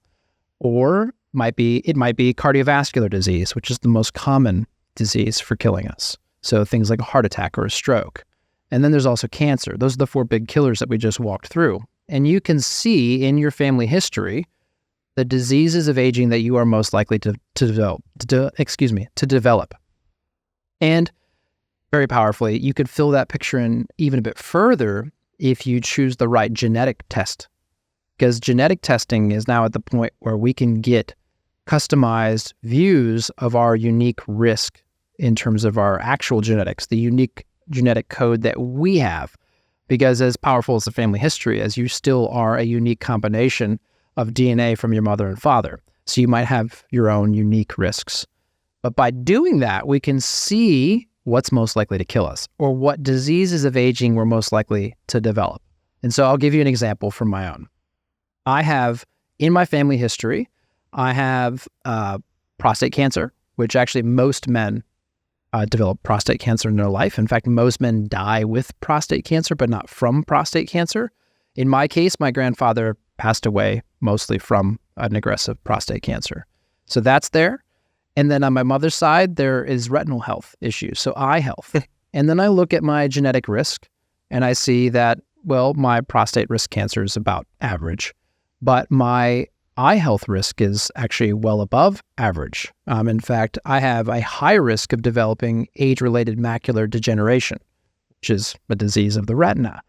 Or it might be cardiovascular disease, which is the most common disease for killing us. So things like a heart attack or a stroke. And then there's also cancer. Those are the 4 big killers that we just walked through. And you can see in your family history the diseases of aging that you are most likely to develop. And very powerfully, you could fill that picture in even a bit further if you choose the right genetic test. Because genetic testing is now at the point where we can get customized views of our unique risk in terms of our actual genetics, the unique genetic code that we have. Because as powerful as the family history is, you still are a unique combination of DNA from your mother and father. So you might have your own unique risks. But by doing that, we can see what's most likely to kill us or what diseases of aging we're most likely to develop. And so I'll give you an example from my own. I have, in my family history, I have prostate cancer, which actually most men develop prostate cancer in their life. In fact, most men die with prostate cancer, but not from prostate cancer. In my case, my grandfather passed away mostly from an aggressive prostate cancer. So that's there. And then on my mother's side, there is retinal health issues, so eye health. And then I look at my genetic risk and I see that, well, my prostate risk cancer is about average, but my eye health risk is actually well above average. In fact, I have a high risk of developing age-related macular degeneration, which is a disease of the retina.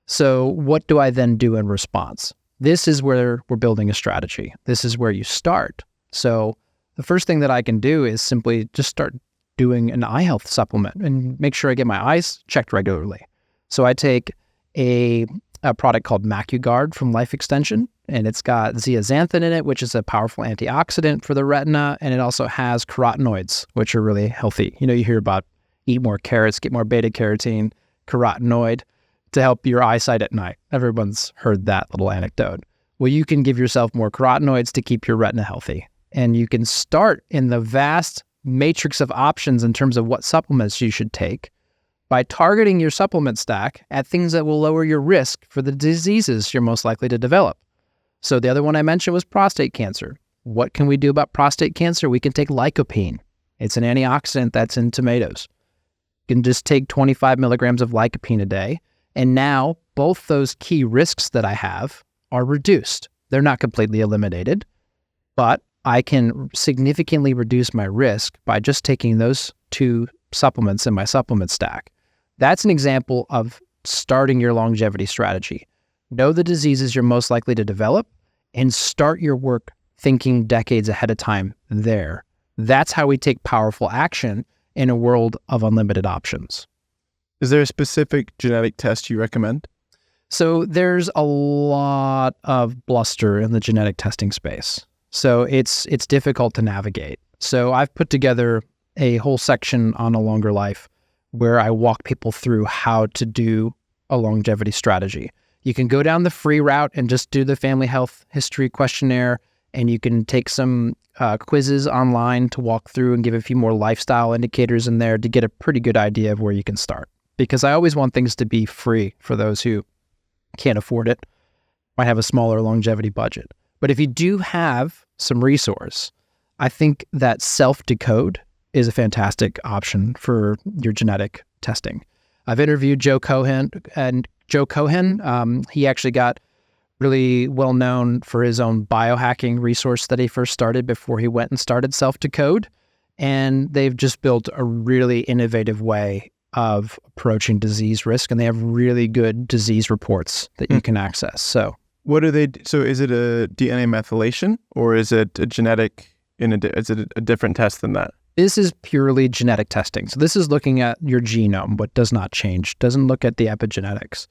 So what do I then do in response? This is where we're building a strategy. This is where you start. So the first thing that I can do is simply just start doing an eye health supplement and make sure I get my eyes checked regularly. So I take a product called MacuGuard from Life Extension, and it's got zeaxanthin in it, which is a powerful antioxidant for the retina, and it also has carotenoids, which are really healthy. You hear about eat more carrots, get more beta carotene, carotenoid to help your eyesight at night. Everyone's heard that little anecdote. Well, you can give yourself more carotenoids to keep your retina healthy, and you can start in the vast matrix of options in terms of what supplements you should take by targeting your supplement stack at things that will lower your risk for the diseases you're most likely to develop. So the other one I mentioned was prostate cancer. What can we do about prostate cancer? We can take lycopene. It's an antioxidant that's in tomatoes. You can just take 25 milligrams of lycopene a day, and now both those key risks that I have are reduced. They're not completely eliminated, but I can significantly reduce my risk by just taking those two supplements in my supplement stack. That's an example of starting your longevity strategy. Know the diseases you're most likely to develop and start your work thinking decades ahead of time there. That's how we take powerful action in a world of unlimited options. Is there a specific genetic test you recommend? So there's a lot of bluster in the genetic testing space. So it's difficult to navigate. So I've put together a whole section on A Longer Life where I walk people through how to do a longevity strategy. You can go down the free route and just do the family health history questionnaire, and you can take some quizzes online to walk through and give a few more lifestyle indicators in there to get a pretty good idea of where you can start. Because I always want things to be free for those who can't afford it, might have a smaller longevity budget. But if you do have some resource, I think that self-decode is a fantastic option for your genetic testing. I've interviewed Joe Cohen, he actually got really well known for his own biohacking resource that he first started before he went and started self-decode. And they've just built a really innovative way of approaching disease risk, and they have really good disease reports that you can access. So what are they? So is it a DNA methylation, or is it a genetic? Is it a different test than that? This is purely genetic testing. So this is looking at your genome, but does not change. Doesn't look at the epigenetics.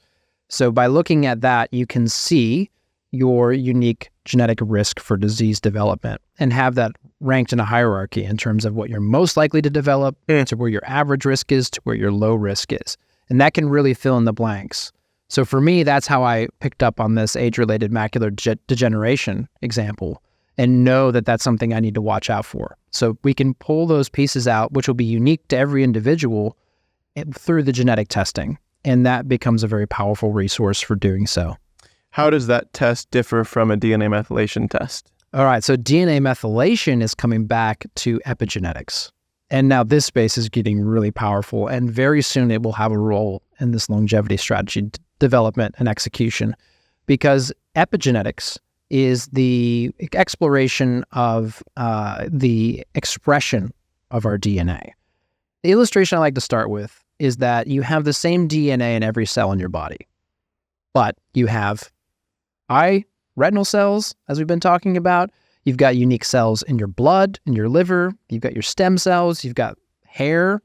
So by looking at that, you can see your unique genetic risk for disease development and have that ranked in a hierarchy in terms of what you're most likely to develop, to where your average risk is, to where your low risk is. And that can really fill in the blanks. So for me, that's how I picked up on this age-related macular degeneration example and know that that's something I need to watch out for. So we can pull those pieces out, which will be unique to every individual through the genetic testing. And that becomes a very powerful resource for doing so. How does that test differ from a DNA methylation test? All right, so DNA methylation is coming back to epigenetics. And now this space is getting really powerful, and very soon it will have a role in this longevity strategy development and execution, because epigenetics is the exploration of the expression of our DNA. The illustration I like to start with is that you have the same DNA in every cell in your body, but you have retinal cells, as we've been talking about. You've got unique cells in your blood, in your liver. You've got your stem cells. You've got hair.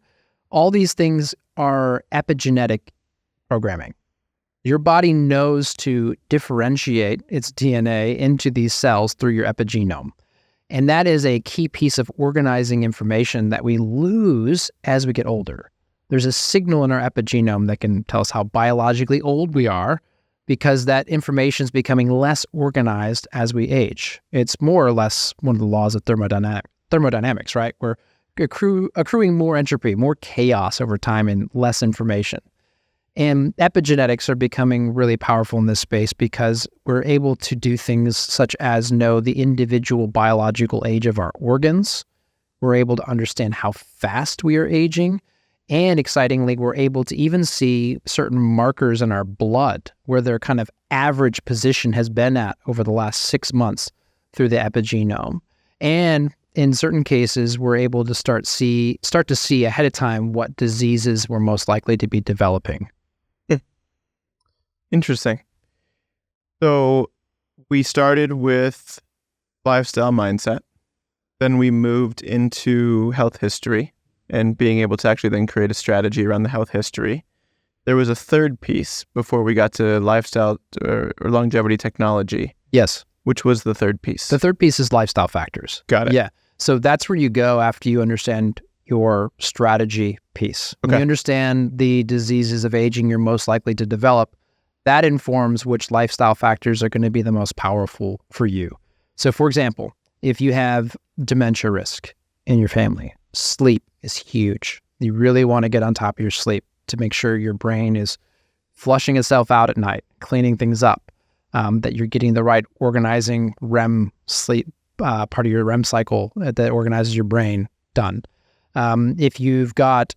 All these things are epigenetic programming. Your body knows to differentiate its DNA into these cells through your epigenome. And that is a key piece of organizing information that we lose as we get older. There's a signal in our epigenome that can tell us how biologically old we are, because that information is becoming less organized as we age. It's more or less one of the laws of thermodynamics, right? Where accruing more entropy, more chaos over time, and less information. And epigenetics are becoming really powerful in this space because we're able to do things such as know the individual biological age of our organs. We're able to understand how fast we are aging. And excitingly, we're able to even see certain markers in our blood where their kind of average position has been at over the last 6 months through the epigenome. And in certain cases, we're able to start to see ahead of time what diseases we're most likely to be developing. Interesting. So we started with lifestyle mindset. Then we moved into health history and being able to actually then create a strategy around the health history. There was a third piece before we got to lifestyle or longevity technology. Yes. Which was the third piece? The third piece is lifestyle factors. Got it. Yeah. So that's where you go after you understand your strategy piece. When you understand the diseases of aging you're most likely to develop, that informs which lifestyle factors are going to be the most powerful for you. So for example, if you have dementia risk in your family, sleep is huge. You really want to get on top of your sleep to make sure your brain is flushing itself out at night, cleaning things up, that you're getting the right organizing REM sleep, part of your REM cycle that organizes your brain done. If you've got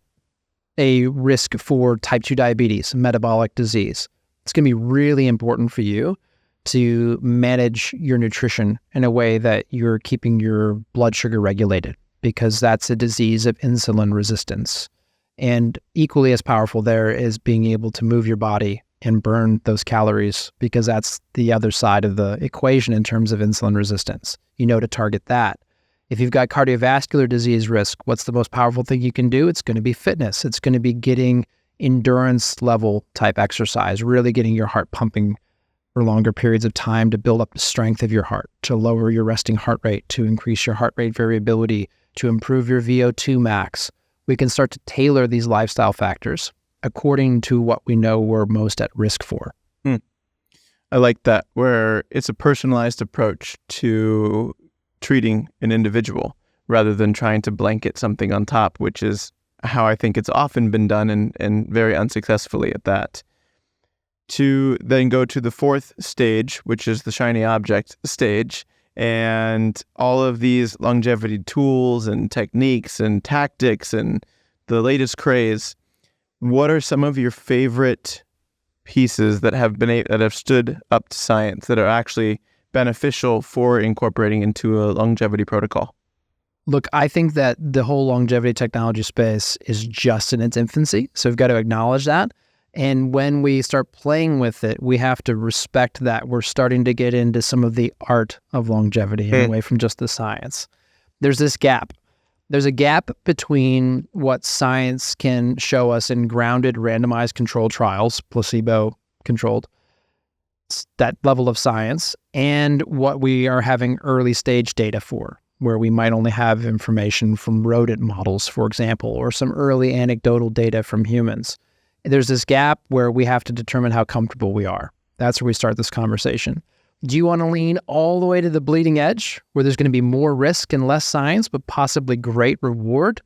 a risk for type 2 diabetes, metabolic disease, it's going to be really important for you to manage your nutrition in a way that you're keeping your blood sugar regulated, because that's a disease of insulin resistance. And equally as powerful there is being able to move your body and burn those calories, because that's the other side of the equation in terms of insulin resistance. You know to target that. If you've got cardiovascular disease risk, what's the most powerful thing you can do? It's going to be fitness. It's going to be getting endurance level type exercise, really getting your heart pumping for longer periods of time to build up the strength of your heart, to lower your resting heart rate, to increase your heart rate variability, to improve your VO2 max. We can start to tailor these lifestyle factors according to what we know we're most at risk for. I like that, where it's a personalized approach to treating an individual rather than trying to blanket something on top, which is how I think it's often been done and very unsuccessfully at that. To then go to the fourth stage, which is the shiny object stage, and all of these longevity tools and techniques and tactics and the latest craze. What are some of your favorite pieces that have stood up to science that are actually beneficial for incorporating into a longevity protocol? Look, I think that the whole longevity technology space is just in its infancy, so we've got to acknowledge that. And when we start playing with it, we have to respect that we're starting to get into some of the art of longevity and away from just the science. There's this gap. There's a gap between what science can show us in grounded randomized controlled trials, placebo-controlled, that level of science, and what we are having early stage data for, where we might only have information from rodent models, for example, or some early anecdotal data from humans. There's this gap where we have to determine how comfortable we are. That's where we start this conversation. Do you want to lean all the way to the bleeding edge, where there's going to be more risk and less science, but possibly great reward?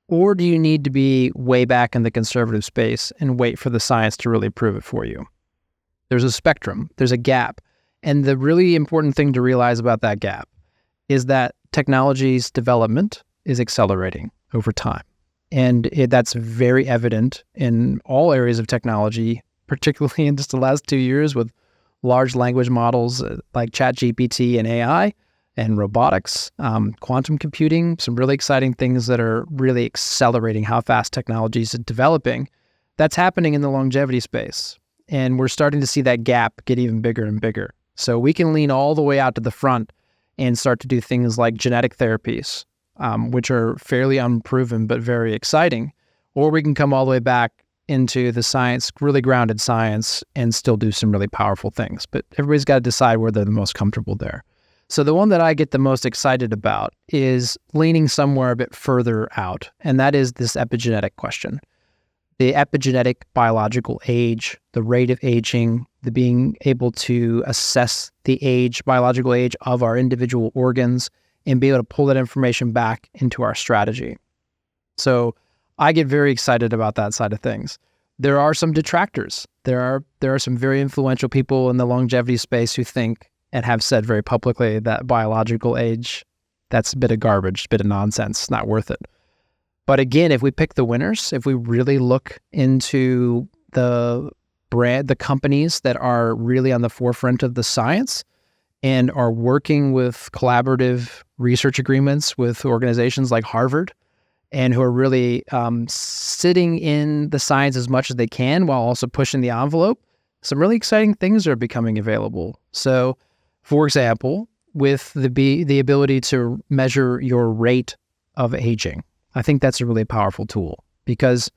Or do you need to be way back in the conservative space and wait for the science to really prove it for you? There's a spectrum. There's a gap. And the really important thing to realize about that gap is that technology's development is accelerating over time. And that's very evident in all areas of technology, particularly in just the last 2 years with large language models like ChatGPT and AI and robotics, quantum computing, some really exciting things that are really accelerating how fast technology is developing. That's happening in the longevity space. And we're starting to see that gap get even bigger and bigger. So we can lean all the way out to the front and start to do things like genetic therapies, which are fairly unproven but very exciting. Or we can come all the way back into the science, really grounded science, and still do some really powerful things. But everybody's got to decide where they're the most comfortable there. So the one that I get the most excited about is leaning somewhere a bit further out, and that is this epigenetic question. The epigenetic biological age, the rate of aging, the being able to assess the age, biological age of our individual organs, and be able to pull that information back into our strategy. So I get very excited about that side of things. There are some detractors. There are some very influential people in the longevity space who think and have said very publicly that biological age, that's a bit of garbage, a bit of nonsense, not worth it. But again, if we pick the winners, if we really look into the companies that are really on the forefront of the science and are working with collaborative research agreements with organizations like Harvard, and who are really sitting in the science as much as they can while also pushing the envelope, some really exciting things are becoming available. So, for example, with the ability to measure your rate of aging, I think that's a really powerful tool, because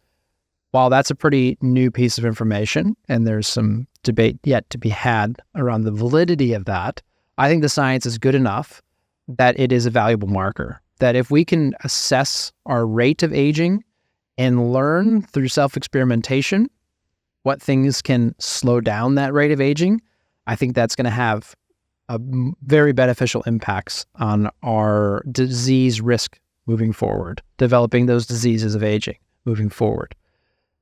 while that's a pretty new piece of information and there's some debate yet to be had around the validity of that, I think the science is good enough that it is a valuable marker. That if we can assess our rate of aging and learn through self-experimentation what things can slow down that rate of aging, I think that's going to have a very beneficial impacts on our disease risk moving forward, developing those diseases of aging moving forward.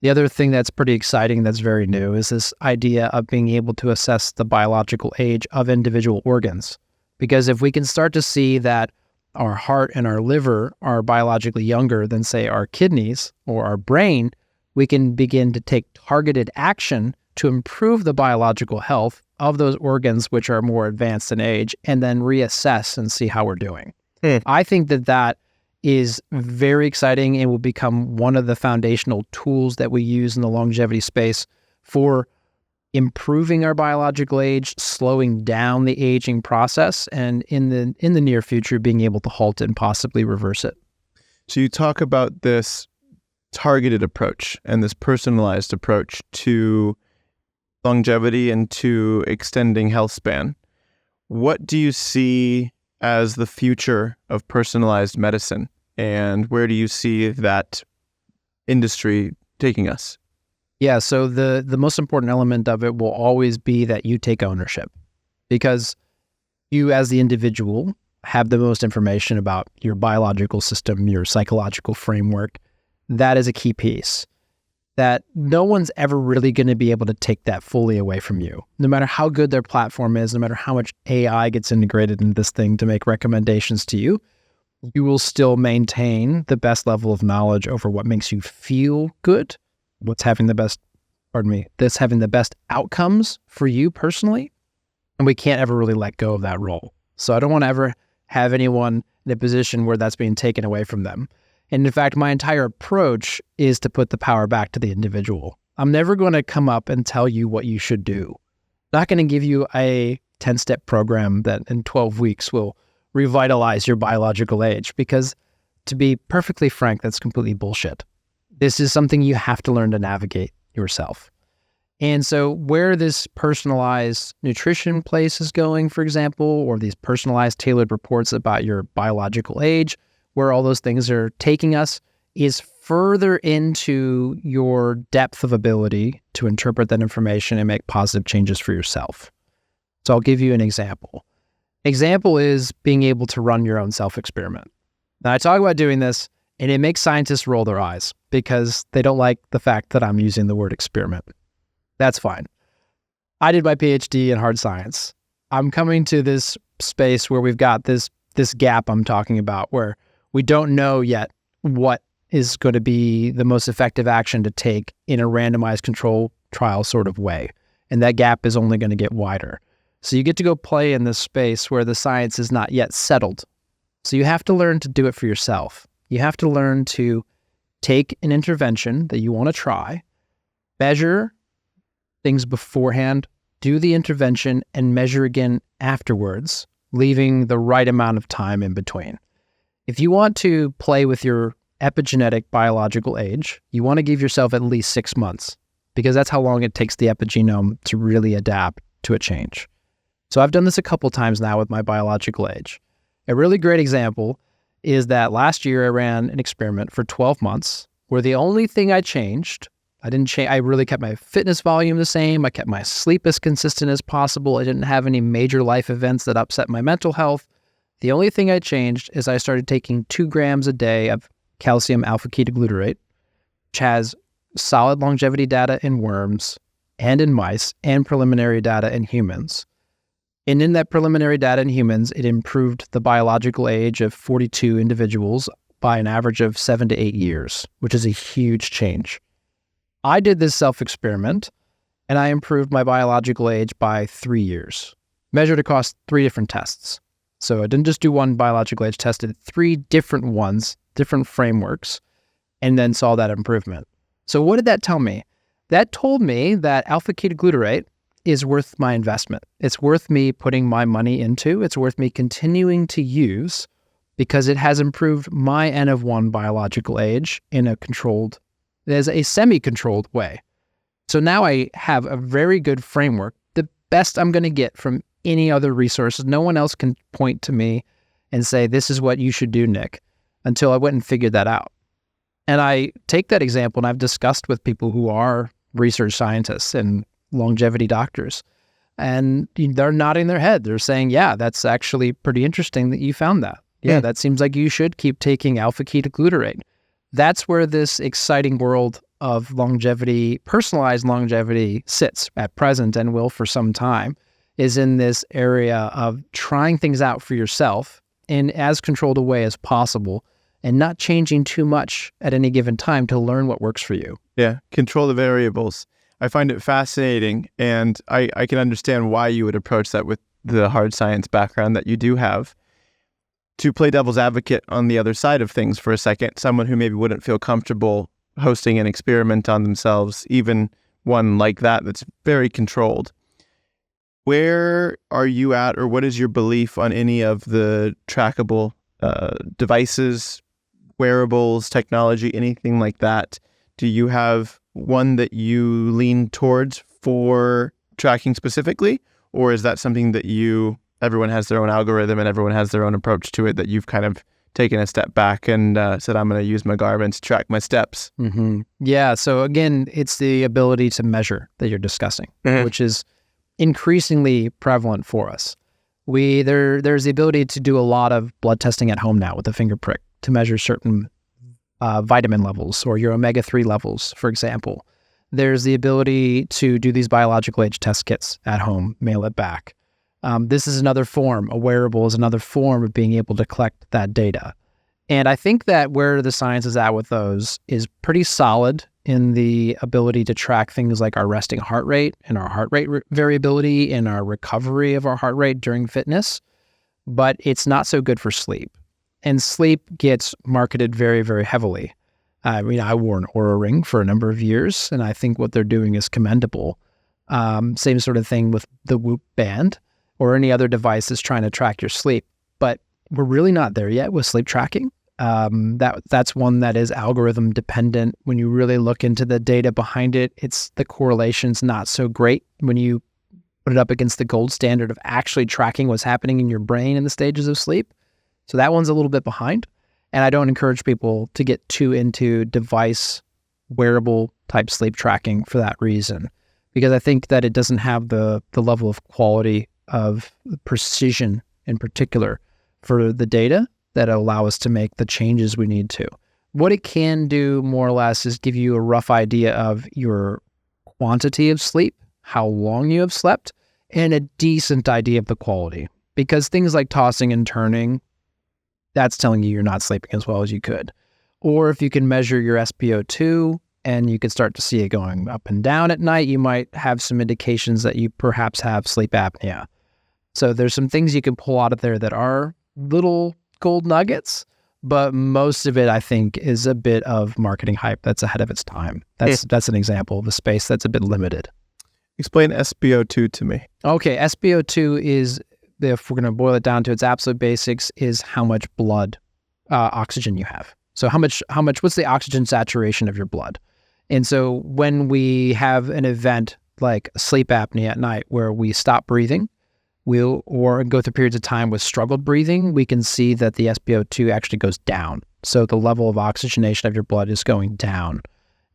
The other thing that's pretty exciting that's very new is this idea of being able to assess the biological age of individual organs. Because if we can start to see that our heart and our liver are biologically younger than, say, our kidneys or our brain, we can begin to take targeted action to improve the biological health of those organs which are more advanced in age, and then reassess and see how we're doing. I think that is very exciting and will become one of the foundational tools that we use in the longevity space for improving our biological age, slowing down the aging process, and in the near future, being able to halt it and possibly reverse it. So you talk about this targeted approach and this personalized approach to longevity and to extending health span. What do you see as the future of personalized medicine, and where do you see that industry taking us? Yeah, so the most important element of it will always be that you take ownership, because you as the individual have the most information about your biological system, your psychological framework. That is a key piece that no one's ever really going to be able to take that fully away from you. No matter how good their platform is, no matter how much AI gets integrated into this thing to make recommendations to you, you will still maintain the best level of knowledge over what makes you feel good, what's having the best, that's having the best outcomes for you personally. And we can't ever really let go of that role. So I don't want to ever have anyone in a position where that's being taken away from them. And in fact, my entire approach is to put the power back to the individual. I'm never going to come up and tell you what you should do. I'm not going to give you a 10-step program that in 12 weeks will revitalize your biological age, because to be perfectly frank, that's completely bullshit. This is something you have to learn to navigate yourself. And so where this personalized nutrition place is going, for example, or these personalized tailored reports about your biological age, where all those things are taking us, is further into your depth of ability to interpret that information and make positive changes for yourself. So I'll give you an example. Example is being able to run your own self-experiment. Now, I talk about doing this, and it makes scientists roll their eyes because they don't like the fact that I'm using the word experiment. That's fine. I did my PhD in hard science. I'm coming to this space where we've got this gap I'm talking about, where we don't know yet what is going to be the most effective action to take in a randomized control trial sort of way. And that gap is only going to get wider. So you get to go play in this space where the science is not yet settled. So you have to learn to do it for yourself. You have to learn to take an intervention that you want to try, measure things beforehand, do the intervention, and measure again afterwards, leaving the right amount of time in between. If you want to play with your epigenetic biological age, you want to give yourself at least 6 months, because that's how long it takes the epigenome to really adapt to a change. So I've done this a couple times now with my biological age. A really great example is that last year I ran an experiment for 12 months where the only thing I changed, I really kept my fitness volume the same. I kept my sleep as consistent as possible. I didn't have any major life events that upset my mental health. The only thing I changed is I started taking 2 grams a day of calcium alpha-ketoglutarate, which has solid longevity data in worms and in mice and preliminary data in humans. And in that preliminary data in humans, it improved the biological age of 42 individuals by an average of 7 to 8 years, which is a huge change. I did this self-experiment, and I improved my biological age by 3 years, measured across 3 different tests. So I didn't just do one biological age, tested 3 different ones, different frameworks, and then saw that improvement. So what did that tell me? That told me that alpha-ketoglutarate is worth my investment. It's worth me putting my money into. It's worth me continuing to use because it has improved my N of 1 biological age in a semi-controlled way. So now I have a very good framework, the best I'm going to get from any other resources. No one else can point to me and say, this is what you should do, Nick, until I went and figured that out. And I take that example and I've discussed with people who are research scientists and longevity doctors, and they're nodding their head. They're saying, yeah, that's actually pretty interesting that you found that. Yeah, that seems like you should keep taking alpha-ketoglutarate. That's where this exciting world of longevity, personalized longevity, sits at present and will for some time, is in this area of trying things out for yourself in as controlled a way as possible and not changing too much at any given time to learn what works for you. Yeah, control the variables. I find it fascinating, and I can understand why you would approach that with the hard science background that you do have. To play devil's advocate on the other side of things for a second, someone who maybe wouldn't feel comfortable hosting an experiment on themselves, even one like that that's very controlled. Where are you at, or what is your belief on any of the trackable devices, wearables, technology, anything like that? Do you have one that you lean towards for tracking specifically, or is that something that everyone has their own algorithm and everyone has their own approach to it, that you've kind of taken a step back and said, I'm going to use my Garmin to track my steps? Mm-hmm. Yeah. So again, it's the ability to measure that you're discussing, which is increasingly prevalent for us. There's the ability to do a lot of blood testing at home now with a finger prick to measure certain vitamin levels or your omega-3 levels, for example. There's the ability to do these biological age test kits at home, mail it back. This is another form. A wearable is another form of being able to collect that data. And I think that where the science is at with those is pretty solid in the ability to track things like our resting heart rate and our heart rate variability and our recovery of our heart rate during fitness, but it's not so good for sleep. And sleep gets marketed very, very heavily. I mean, I wore an Oura Ring for a number of years, and I think what they're doing is commendable. Same sort of thing with the Whoop band or any other devices trying to track your sleep. But we're really not there yet with sleep tracking. That's one that is algorithm dependent. When you really look into the data behind it, the correlation's not so great when you put it up against the gold standard of actually tracking what's happening in your brain in the stages of sleep. So that one's a little bit behind. And I don't encourage people to get too into device wearable type sleep tracking for that reason, because I think that it doesn't have the level of quality of precision in particular for the data that allow us to make the changes we need to. What it can do more or less is give you a rough idea of your quantity of sleep, how long you have slept, and a decent idea of the quality. Because things like tossing and turning, that's telling you you're not sleeping as well as you could. Or if you can measure your SpO2 and you can start to see it going up and down at night, you might have some indications that you perhaps have sleep apnea. So there's some things you can pull out of there that are little gold nuggets, but most of it, I think, is a bit of marketing hype that's ahead of its time. That's an example of a space that's a bit limited. Explain SpO2 to me. Okay, SpO2 is, if we're going to boil it down to its absolute basics, is how much blood oxygen you have. So what's the oxygen saturation of your blood? And so when we have an event like sleep apnea at night where we stop breathing, or go through periods of time with struggled breathing, we can see that the SpO2 actually goes down. So the level of oxygenation of your blood is going down.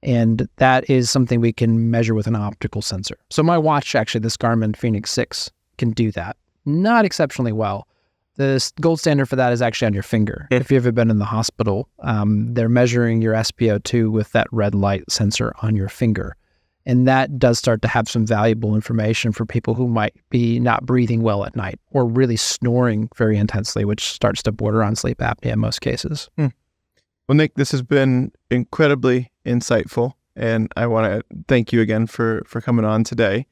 And that is something we can measure with an optical sensor. So my watch, actually, this Garmin Fenix 6, can do that. Not exceptionally well, The gold standard for that is actually on your finger. If you've ever been in the hospital, they're measuring your SpO2 with that red light sensor on your finger. And that does start to have some valuable information for people who might be not breathing well at night or really snoring very intensely, which starts to border on sleep apnea in most cases. Well, Nick, this has been incredibly insightful, and I want to thank you again for coming on today.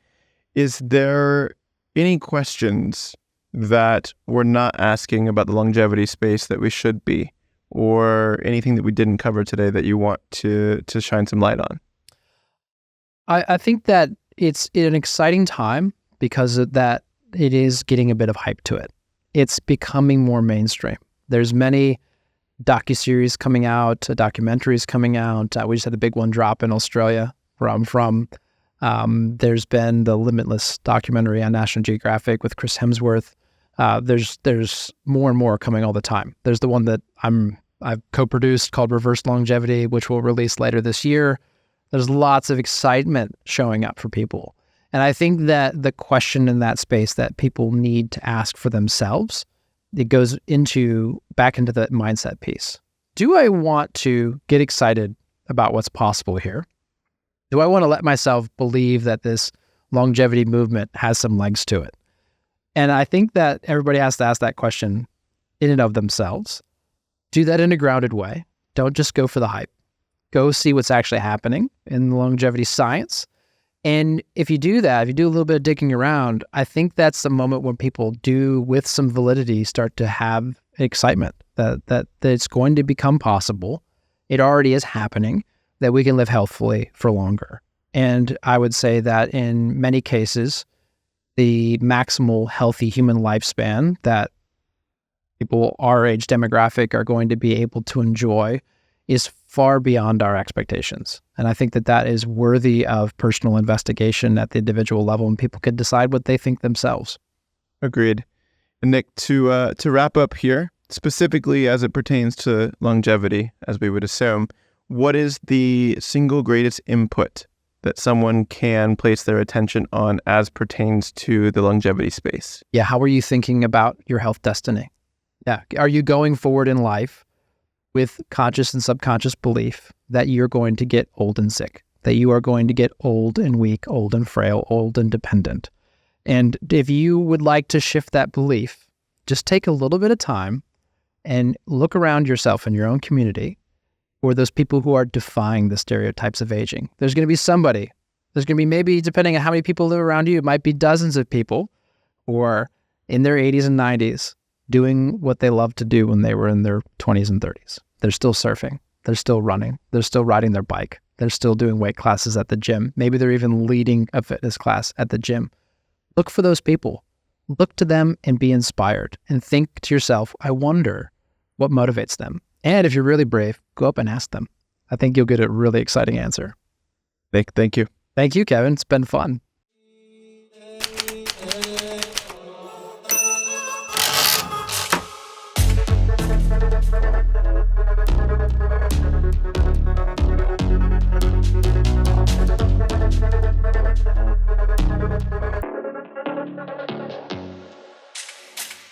Is there any questions that we're not asking about the longevity space that we should be, or anything that we didn't cover today that you want to shine some light on? I think that it's an exciting time because of that it is getting a bit of hype to it. It's becoming more mainstream. There's many docuseries coming out, documentaries coming out. We just had the big one drop in Australia where I'm from. There's been the Limitless documentary on National Geographic with Chris Hemsworth. There's more and more coming all the time. There's the one that I've co-produced called Reverse Longevity, which will release later this year. There's lots of excitement showing up for people. And I think that the question in that space that people need to ask for themselves, it goes back into the mindset piece. Do I want to get excited about what's possible here? Do I want to let myself believe that this longevity movement has some legs to it? And I think that everybody has to ask that question in and of themselves. Do that in a grounded way. Don't just go for the hype. Go see what's actually happening in the longevity science. And if you do that, if you do a little bit of digging around, I think that's the moment when people do, with some validity, start to have excitement that it's going to become possible. It already is happening, that we can live healthfully for longer. And I would say that in many cases, the maximal healthy human lifespan that people our age demographic are going to be able to enjoy is far beyond our expectations. And I think that that is worthy of personal investigation at the individual level, and people can decide what they think themselves. Agreed. And Nick, to wrap up here, specifically as it pertains to longevity, as we would assume, what is the single greatest input that someone can place their attention on as pertains to the longevity space? Yeah, how are you thinking about your health destiny? Yeah, are you going forward in life with conscious and subconscious belief that you're going to get old and sick, that you are going to get old and weak, old and frail, old and dependent? And if you would like to shift that belief, just take a little bit of time and look around yourself in your own community or those people who are defying the stereotypes of aging. There's going to be somebody. There's going to be, maybe, depending on how many people live around you, it might be dozens of people who are in their 80s and 90s doing what they loved to do when they were in their 20s and 30s. They're still surfing. They're still running. They're still riding their bike. They're still doing weight classes at the gym. Maybe they're even leading a fitness class at the gym. Look for those people. Look to them and be inspired, and think to yourself, I wonder what motivates them. And if you're really brave, go up and ask them. I think you'll get a really exciting answer. Nick, thank you. Thank you, Kevin. It's been fun.